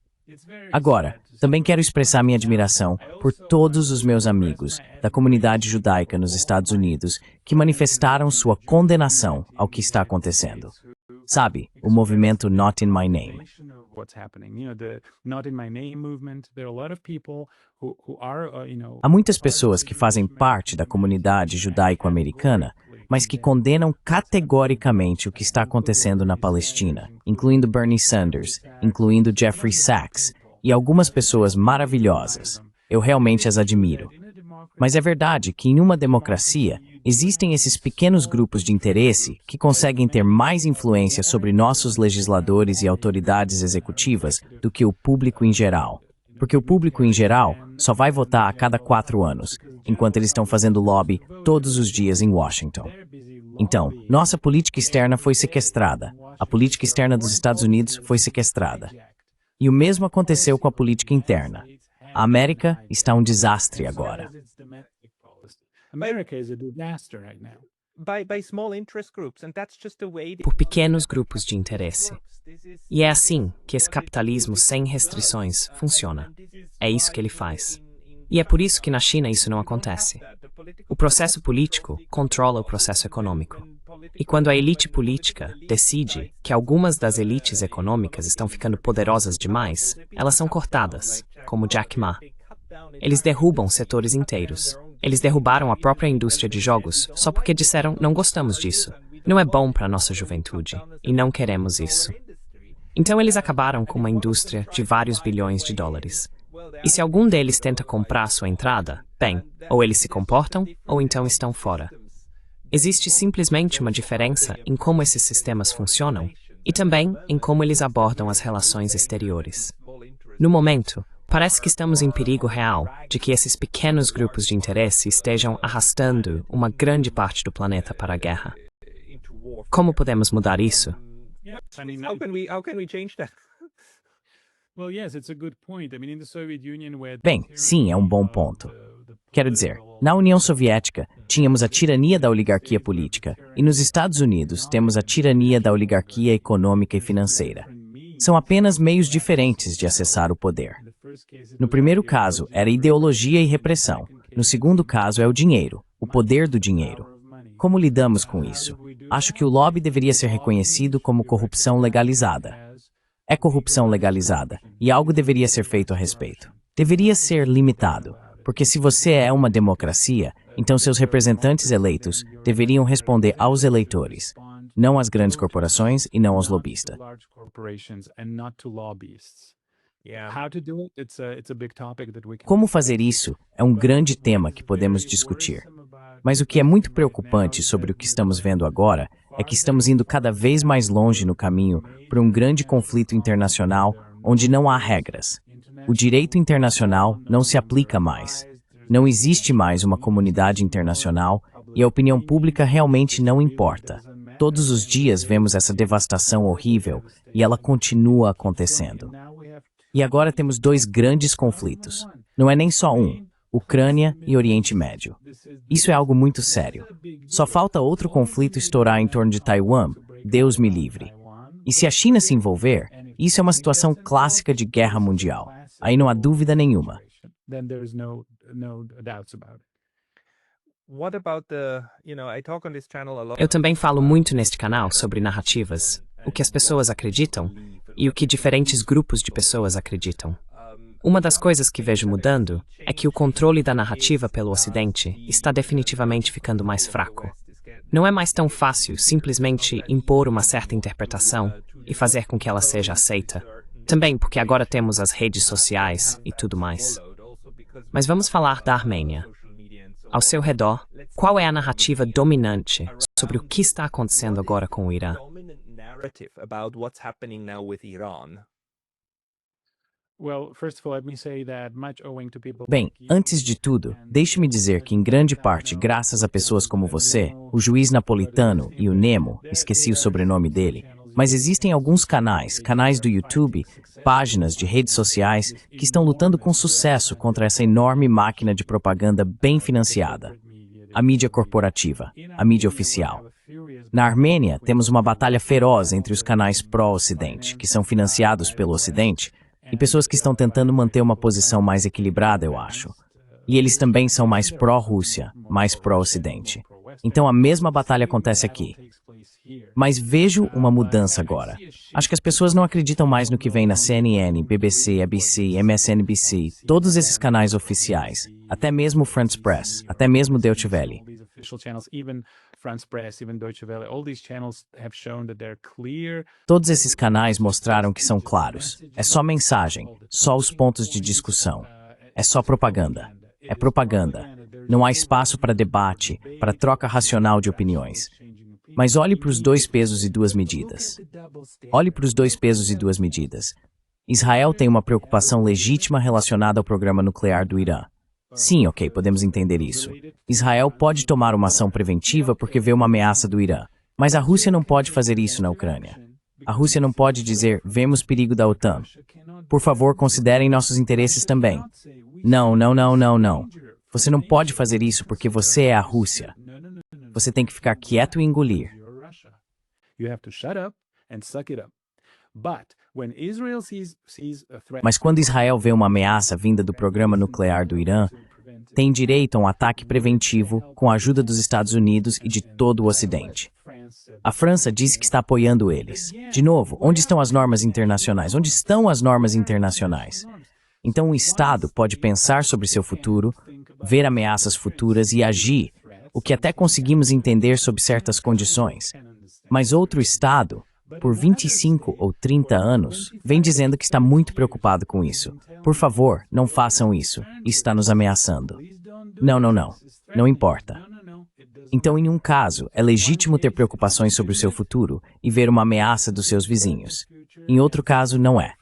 Agora, também quero expressar minha admiração por todos os meus amigos da comunidade judaica nos Estados Unidos que manifestaram sua condenação ao que está acontecendo. Sabe, o movimento Not in My Name. Há muitas pessoas que fazem parte da comunidade judaico-americana, mas que condenam categoricamente o que está acontecendo na Palestina, incluindo Bernie Sanders, incluindo Jeffrey Sachs, e algumas pessoas maravilhosas. Eu realmente as admiro. Mas é verdade que em uma democracia existem esses pequenos grupos de interesse que conseguem ter mais influência sobre nossos legisladores e autoridades executivas do que o público em geral. Porque o público em geral só vai votar a cada 4 anos, enquanto eles estão fazendo lobby todos os dias em Washington. Então, nossa política externa foi sequestrada. A política externa dos Estados Unidos foi sequestrada. E o mesmo aconteceu com a política interna. A América está um desastre agora. Por pequenos grupos de interesse. E é assim que esse capitalismo sem restrições funciona. É isso que ele faz. E é por isso que na China isso não acontece. O processo político controla o processo econômico. E quando a elite política decide que algumas das elites econômicas estão ficando poderosas demais, elas são cortadas, como Jack Ma. Eles derrubam setores inteiros. Eles derrubaram a própria indústria de jogos só porque disseram não gostamos disso. Não é bom para a nossa juventude e não queremos isso. Então eles acabaram com uma indústria de vários bilhões de dólares. E se algum deles tenta comprar sua entrada, bem, ou eles se comportam ou então estão fora. Existe simplesmente uma diferença em como esses sistemas funcionam e também em como eles abordam as relações exteriores. No momento, parece que estamos em perigo real de que esses pequenos grupos de interesse estejam arrastando uma grande parte do planeta para a guerra. Como podemos mudar isso? Bem, sim, é um bom ponto. Quero dizer, na União Soviética, tínhamos a tirania da oligarquia política, e nos Estados Unidos temos a tirania da oligarquia econômica e financeira. São apenas meios diferentes de acessar o poder. No primeiro caso, era ideologia e repressão. No segundo caso, é o dinheiro, o poder do dinheiro. Como lidamos com isso? Acho que o lobby deveria ser reconhecido como corrupção legalizada. É corrupção legalizada, e algo deveria ser feito a respeito. Deveria ser limitado, porque se você é uma democracia, então seus representantes eleitos deveriam responder aos eleitores, não às grandes corporações e não aos lobistas. Como fazer isso é um grande tema que podemos discutir. Mas o que é muito preocupante sobre o que estamos vendo agora é que estamos indo cada vez mais longe no caminho para um grande conflito internacional onde não há regras. O direito internacional não se aplica mais. Não existe mais uma comunidade internacional e a opinião pública realmente não importa. Todos os dias vemos essa devastação horrível e ela continua acontecendo. E agora temos 2 grandes conflitos. Não é nem só um. Ucrânia e Oriente Médio. Isso é algo muito sério. Só falta outro conflito estourar em torno de Taiwan, Deus me livre. E se a China se envolver, Isso é uma situação clássica de guerra mundial. Aí não há dúvida nenhuma. Then there is no doubts about it. What about I talk on this channel a lot. Eu também falo muito neste canal sobre narrativas, o que as pessoas acreditam e o que diferentes grupos de pessoas acreditam. Uma das coisas que vejo mudando é que o controle da narrativa pelo Ocidente está definitivamente ficando mais fraco. Não é mais tão fácil simplesmente impor uma certa interpretação e fazer com que ela seja aceita. Também porque agora temos as redes sociais e tudo mais. Mas vamos falar da Armênia. Ao seu redor, qual é a narrativa dominante sobre o que está acontecendo agora com o Irã? Bem, antes de tudo, deixe-me dizer que em grande parte, graças a pessoas como você, o juiz Napolitano e o Nemo, esqueci o sobrenome dele, mas existem alguns canais do YouTube, páginas de redes sociais, que estão lutando com sucesso contra essa enorme máquina de propaganda bem financiada. A mídia corporativa, a mídia oficial. Na Armênia, temos uma batalha feroz entre os canais pró-Ocidente, que são financiados pelo Ocidente, e pessoas que estão tentando manter uma posição mais equilibrada, eu acho. E eles também são mais pró-Rússia, mais pró-Ocidente. Então a mesma batalha acontece aqui. Mas vejo uma mudança agora. Acho que as pessoas não acreditam mais no que vem na CNN, BBC, ABC, MSNBC, todos esses canais oficiais, até mesmo France Press, até mesmo Deutsche Welle. Todos esses canais mostraram que são claros. É só mensagem, só os pontos de discussão. É só propaganda. É propaganda. Não há espaço para debate, para troca racional de opiniões. Mas olhe para os dois pesos e duas medidas. Olhe para os dois pesos e duas medidas. Israel tem uma preocupação legítima relacionada ao programa nuclear do Irã. Sim, ok, podemos entender isso. Israel pode tomar uma ação preventiva porque vê uma ameaça do Irã. Mas a Rússia não pode fazer isso na Ucrânia. A Rússia não pode dizer, vemos perigo da OTAN. Por favor, considerem nossos interesses também. Não, não, não, não, não. Você não pode fazer isso porque você é a Rússia. Você tem que ficar quieto e engolir. Mas quando Israel vê uma ameaça vinda do programa nuclear do Irã, tem direito a um ataque preventivo com a ajuda dos Estados Unidos e de todo o Ocidente. A França disse que está apoiando eles. De novo, onde estão as normas internacionais? Onde estão as normas internacionais? Então o Estado pode pensar sobre seu futuro, ver ameaças futuras e agir, o que até conseguimos entender sob certas condições. Mas outro Estado, por 25 ou 30 anos, vem dizendo que está muito preocupado com isso. Por favor, não façam isso. Isso está nos ameaçando. Não, não, não. Não importa. Então, em um caso, é legítimo ter preocupações sobre o seu futuro e ver uma ameaça dos seus vizinhos. Em outro caso, não é.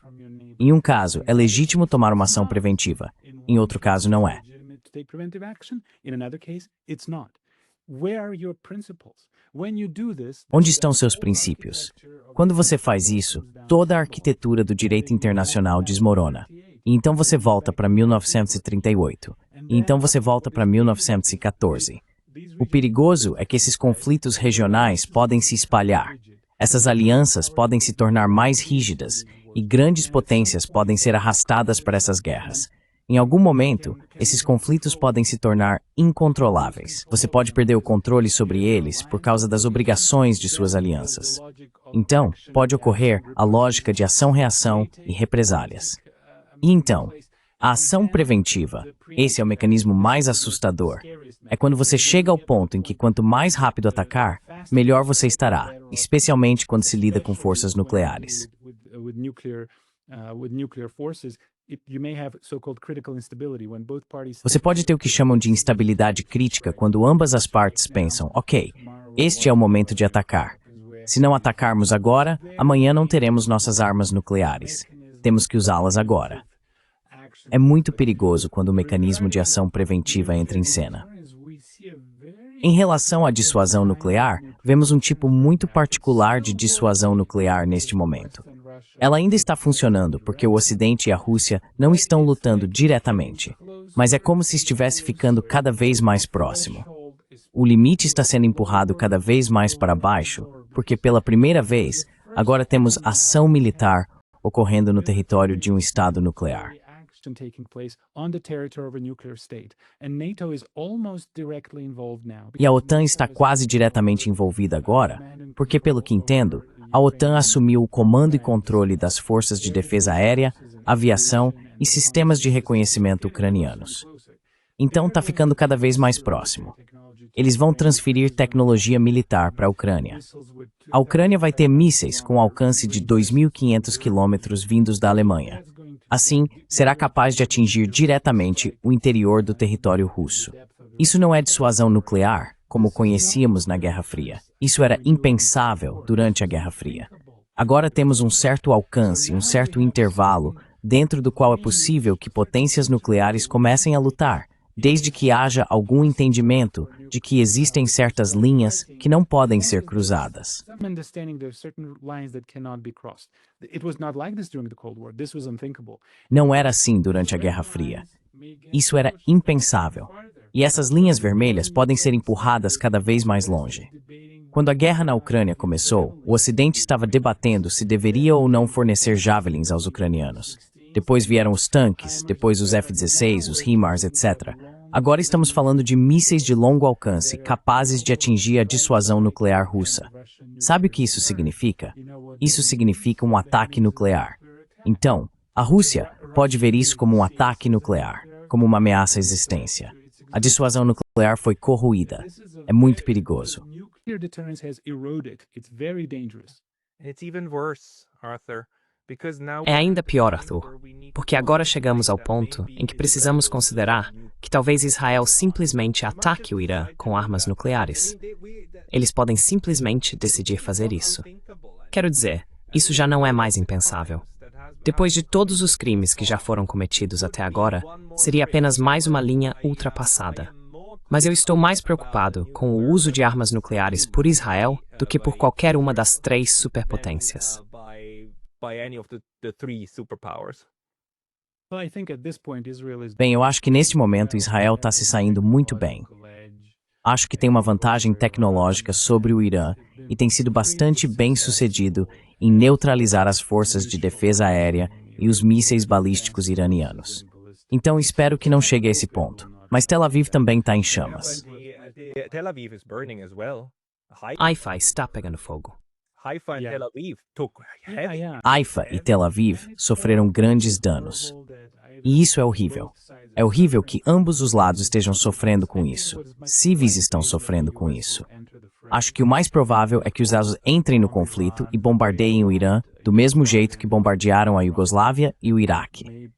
Em um caso, é legítimo tomar uma ação preventiva. Em outro caso, não é. Onde estão seus princípios? Quando você faz isso, toda a arquitetura do direito internacional desmorona. E então você volta para 1938. E então você volta para 1914. O perigoso é que esses conflitos regionais podem se espalhar. Essas alianças podem se tornar mais rígidas e grandes potências podem ser arrastadas para essas guerras. Em algum momento, esses conflitos podem se tornar incontroláveis. Você pode perder o controle sobre eles por causa das obrigações de suas alianças. Então, pode ocorrer a lógica de ação-reação e represálias. E então, a ação preventiva, esse é o mecanismo mais assustador, é quando você chega ao ponto em que quanto mais rápido atacar, melhor você estará, especialmente quando se lida com forças nucleares. Você pode ter o que chamam de instabilidade crítica quando ambas as partes pensam, ok, este é o momento de atacar. Se não atacarmos agora, amanhã não teremos nossas armas nucleares. Temos que usá-las agora. É muito perigoso quando o mecanismo de ação preventiva entra em cena. Em relação à dissuasão nuclear, vemos um tipo muito particular de dissuasão nuclear neste momento. Ela ainda está funcionando porque o Ocidente e a Rússia não estão lutando diretamente, mas é como se estivesse ficando cada vez mais próximo. O limite está sendo empurrado cada vez mais para baixo, porque pela primeira vez, agora temos ação militar ocorrendo no território de um estado nuclear. E a OTAN está quase diretamente envolvida agora, porque, pelo que entendo, a OTAN assumiu o comando e controle das forças de defesa aérea, aviação e sistemas de reconhecimento ucranianos. Então está ficando cada vez mais próximo. Eles vão transferir tecnologia militar para a Ucrânia. A Ucrânia vai ter mísseis com alcance de 2.500 quilômetros vindos da Alemanha. Assim, será capaz de atingir diretamente o interior do território russo. Isso não é dissuasão nuclear, como conhecíamos na Guerra Fria. Isso era impensável durante a Guerra Fria. Agora temos um certo alcance, um certo intervalo, dentro do qual é possível que potências nucleares comecem a lutar, desde que haja algum entendimento de que existem certas linhas que não podem ser cruzadas. Não era assim durante a Guerra Fria. Isso era impensável. E essas linhas vermelhas podem ser empurradas cada vez mais longe. Quando a guerra na Ucrânia começou, o Ocidente estava debatendo se deveria ou não fornecer javelins aos ucranianos. Depois vieram os tanques, depois os F-16, os HIMARS, etc. Agora estamos falando de mísseis de longo alcance, capazes de atingir a dissuasão nuclear russa. Sabe o que isso significa? Isso significa um ataque nuclear. Então, a Rússia pode ver isso como um ataque nuclear, como uma ameaça à existência. A dissuasão nuclear foi corroída. É muito perigoso. It's even worse, Arthur. É ainda pior, Arthur, porque agora chegamos ao ponto em que precisamos considerar que talvez Israel simplesmente ataque o Irã com armas nucleares. Eles podem simplesmente decidir fazer isso. Quero dizer, isso já não é mais impensável. Depois de todos os crimes que já foram cometidos até agora, seria apenas mais uma linha ultrapassada. Mas eu estou mais preocupado com o uso de armas nucleares por Israel do que por qualquer uma das 3 superpotências. Bem, eu acho que neste momento Israel está se saindo muito bem. Acho que tem uma vantagem tecnológica sobre o Irã e tem sido bastante bem-sucedido em neutralizar as forças de defesa aérea e os mísseis balísticos iranianos. Então espero que não chegue a esse ponto. Mas Tel Aviv também está em chamas. Haifa está pegando fogo. Haifa e Tel Aviv sofreram grandes danos. E isso é horrível. É horrível que ambos os lados estejam sofrendo com isso. Civis estão sofrendo com isso. Acho que o mais provável é que os Estados entrem no conflito e bombardeiem o Irã do mesmo jeito que bombardearam a Iugoslávia e o Iraque.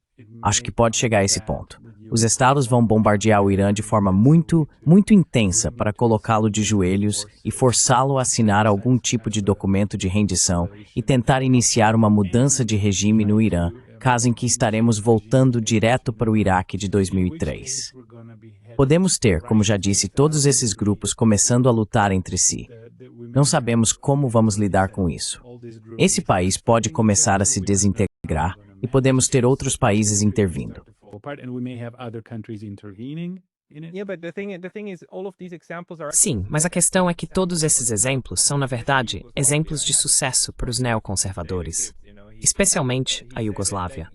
Acho que pode chegar a esse ponto. Os Estados vão bombardear o Irã de forma muito intensa para colocá-lo de joelhos e forçá-lo a assinar algum tipo de documento de rendição e tentar iniciar uma mudança de regime no Irã, caso em que estaremos voltando direto para o Iraque de 2003. Podemos ter, como já disse, todos esses grupos começando a lutar entre si. Não sabemos como vamos lidar com isso. Esse país pode começar a se desintegrar e podemos ter outros países intervindo. Sim, mas a questão é que todos esses exemplos são, na verdade, exemplos de sucesso para os neoconservadores, especialmente a Iugoslávia.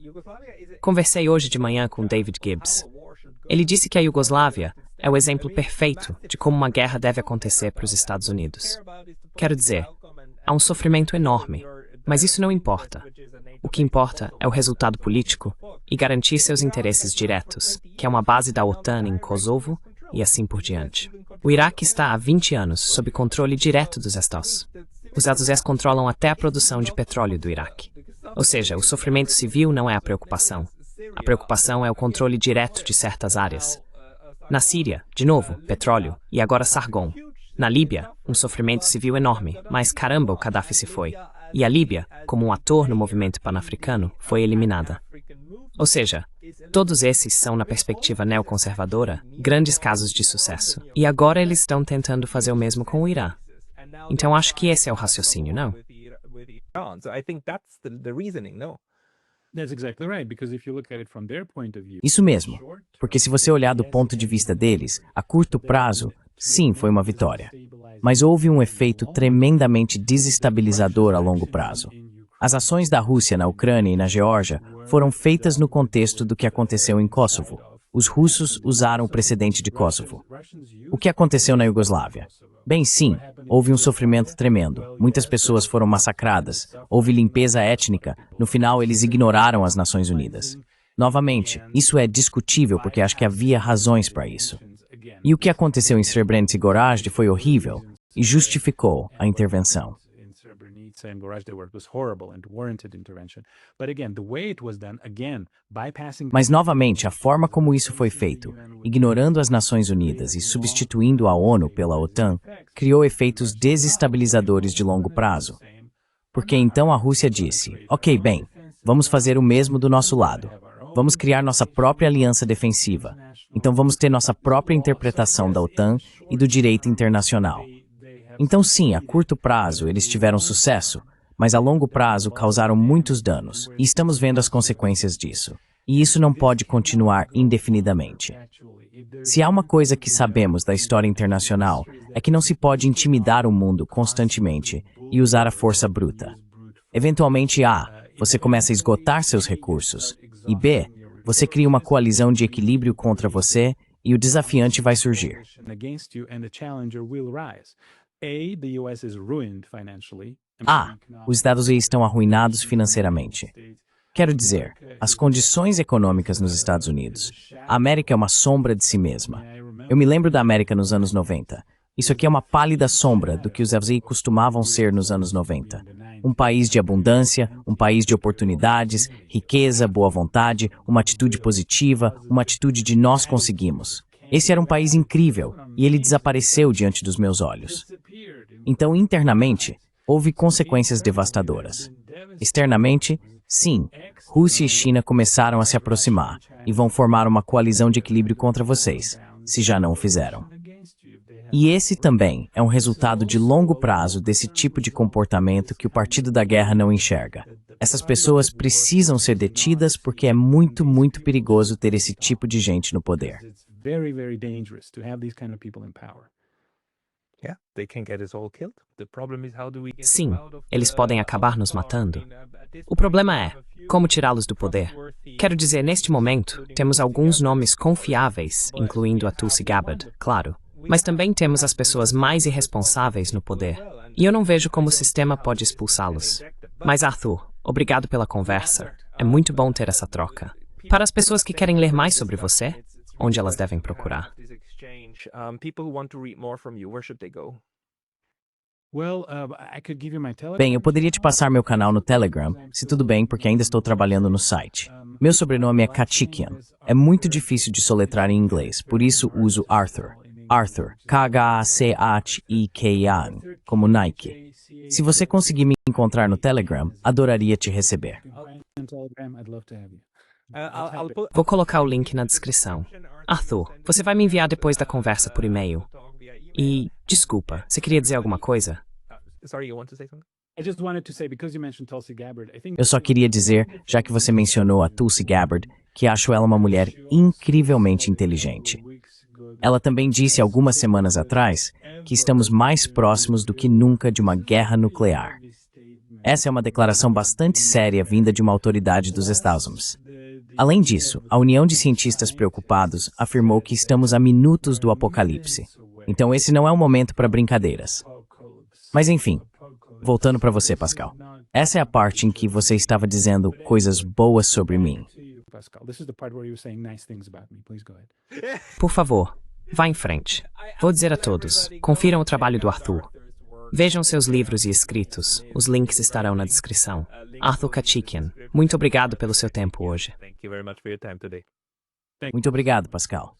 Conversei hoje de manhã com David Gibbs. Ele disse que a Iugoslávia é o exemplo perfeito de como uma guerra deve acontecer para os Estados Unidos. Quero dizer, há um sofrimento enorme, mas isso não importa. O que importa é o resultado político e garantir seus interesses diretos, que é uma base da OTAN em Kosovo e assim por diante. O Iraque está há 20 anos sob controle direto dos Estados. Os Estados controlam até a produção de petróleo do Iraque. Ou seja, o sofrimento civil não é a preocupação. A preocupação é o controle direto de certas áreas. Na Síria, de novo, petróleo e agora Sargon. Na Líbia, um sofrimento civil enorme, mas caramba, o Gaddafi se foi. E a Líbia, como um ator no movimento pan-africano, foi eliminada. Ou seja, todos esses são, na perspectiva neoconservadora, grandes casos de sucesso. E agora eles estão tentando fazer o mesmo com o Irã. Então acho que esse é o raciocínio, não? Isso mesmo, porque se você olhar do ponto de vista deles, a curto prazo, sim, foi uma vitória. Mas houve um efeito tremendamente desestabilizador a longo prazo. As ações da Rússia na Ucrânia e na Geórgia foram feitas no contexto do que aconteceu em Kosovo. Os russos usaram o precedente de Kosovo. O que aconteceu na Iugoslávia? Bem, sim, houve um sofrimento tremendo. Muitas pessoas foram massacradas. Houve limpeza étnica. No final, eles ignoraram as Nações Unidas. Novamente, isso é discutível porque acho que havia razões para isso. E o que aconteceu em Srebrenica e Gorazde foi horrível e justificou a intervenção. Mas, novamente, a forma como isso foi feito, ignorando as Nações Unidas e substituindo a ONU pela OTAN, criou efeitos desestabilizadores de longo prazo. Porque então a Rússia disse, ok, bem, vamos fazer o mesmo do nosso lado. Vamos criar nossa própria aliança defensiva. Então vamos ter nossa própria interpretação da OTAN e do direito internacional. Então sim, a curto prazo eles tiveram sucesso, mas a longo prazo causaram muitos danos, e estamos vendo as consequências disso. E isso não pode continuar indefinidamente. Se há uma coisa que sabemos da história internacional, é que não se pode intimidar o mundo constantemente e usar a força bruta. Eventualmente, A, você começa a esgotar seus recursos, e B, você cria uma coalizão de equilíbrio contra você e o desafiante vai surgir. A, os Estados Unidos estão arruinados financeiramente. Quero dizer, as condições econômicas nos Estados Unidos. A América é uma sombra de si mesma. Eu me lembro da América nos anos 90. Isso aqui é uma pálida sombra do que os Estados Unidos costumavam ser nos anos 90. Um país de abundância, um país de oportunidades, riqueza, boa vontade, uma atitude positiva, uma atitude de nós conseguimos. Esse era um país incrível e ele desapareceu diante dos meus olhos. Então, internamente, houve consequências devastadoras. Externamente, sim, Rússia e China começaram a se aproximar e vão formar uma coalizão de equilíbrio contra vocês, se já não o fizeram. E esse também é um resultado de longo prazo desse tipo de comportamento que o Partido da Guerra não enxerga. Essas pessoas precisam ser detidas porque é muito, muito perigoso ter esse tipo de gente no poder. Sim, eles podem acabar nos matando. O problema é, como tirá-los do poder? Quero dizer, neste momento, temos alguns nomes confiáveis, incluindo a Tulsi Gabbard, claro. Mas também temos as pessoas mais irresponsáveis no poder. E eu não vejo como o sistema pode expulsá-los. Mas, Arthur, obrigado pela conversa. É muito bom ter essa troca. Para as pessoas que querem ler mais sobre você, onde elas devem procurar? Bem, eu poderia te passar meu canal no Telegram, se tudo bem, porque ainda estou trabalhando no site. Meu sobrenome é Kachikian. É muito difícil de soletrar em inglês, por isso uso Arthur. Arthur, K-H-C-H-I-K-A-N, como Nike. Se você conseguir me encontrar no Telegram, adoraria te receber. Vou colocar o link na descrição. Arthur, você vai me enviar depois da conversa por e-mail. E, desculpa, você queria dizer alguma coisa? Eu só queria dizer, já que você mencionou a Tulsi Gabbard, que acho ela uma mulher incrivelmente inteligente. Ela também disse algumas semanas atrás que estamos mais próximos do que nunca de uma guerra nuclear. Essa é uma declaração bastante séria vinda de uma autoridade dos Estados Unidos. Além disso, a União de Cientistas Preocupados afirmou que estamos a minutos do apocalipse. Então esse não é um momento para brincadeiras. Mas enfim, voltando para você, Pascal. Essa é a parte em que você estava dizendo coisas boas sobre mim. Por favor, vá em frente. Vou dizer a todos, confiram o trabalho do Arthur. Vejam seus livros e escritos. Os links estarão na descrição. Arthur Kachikian, muito obrigado pelo seu tempo hoje. Muito obrigado, Pascal.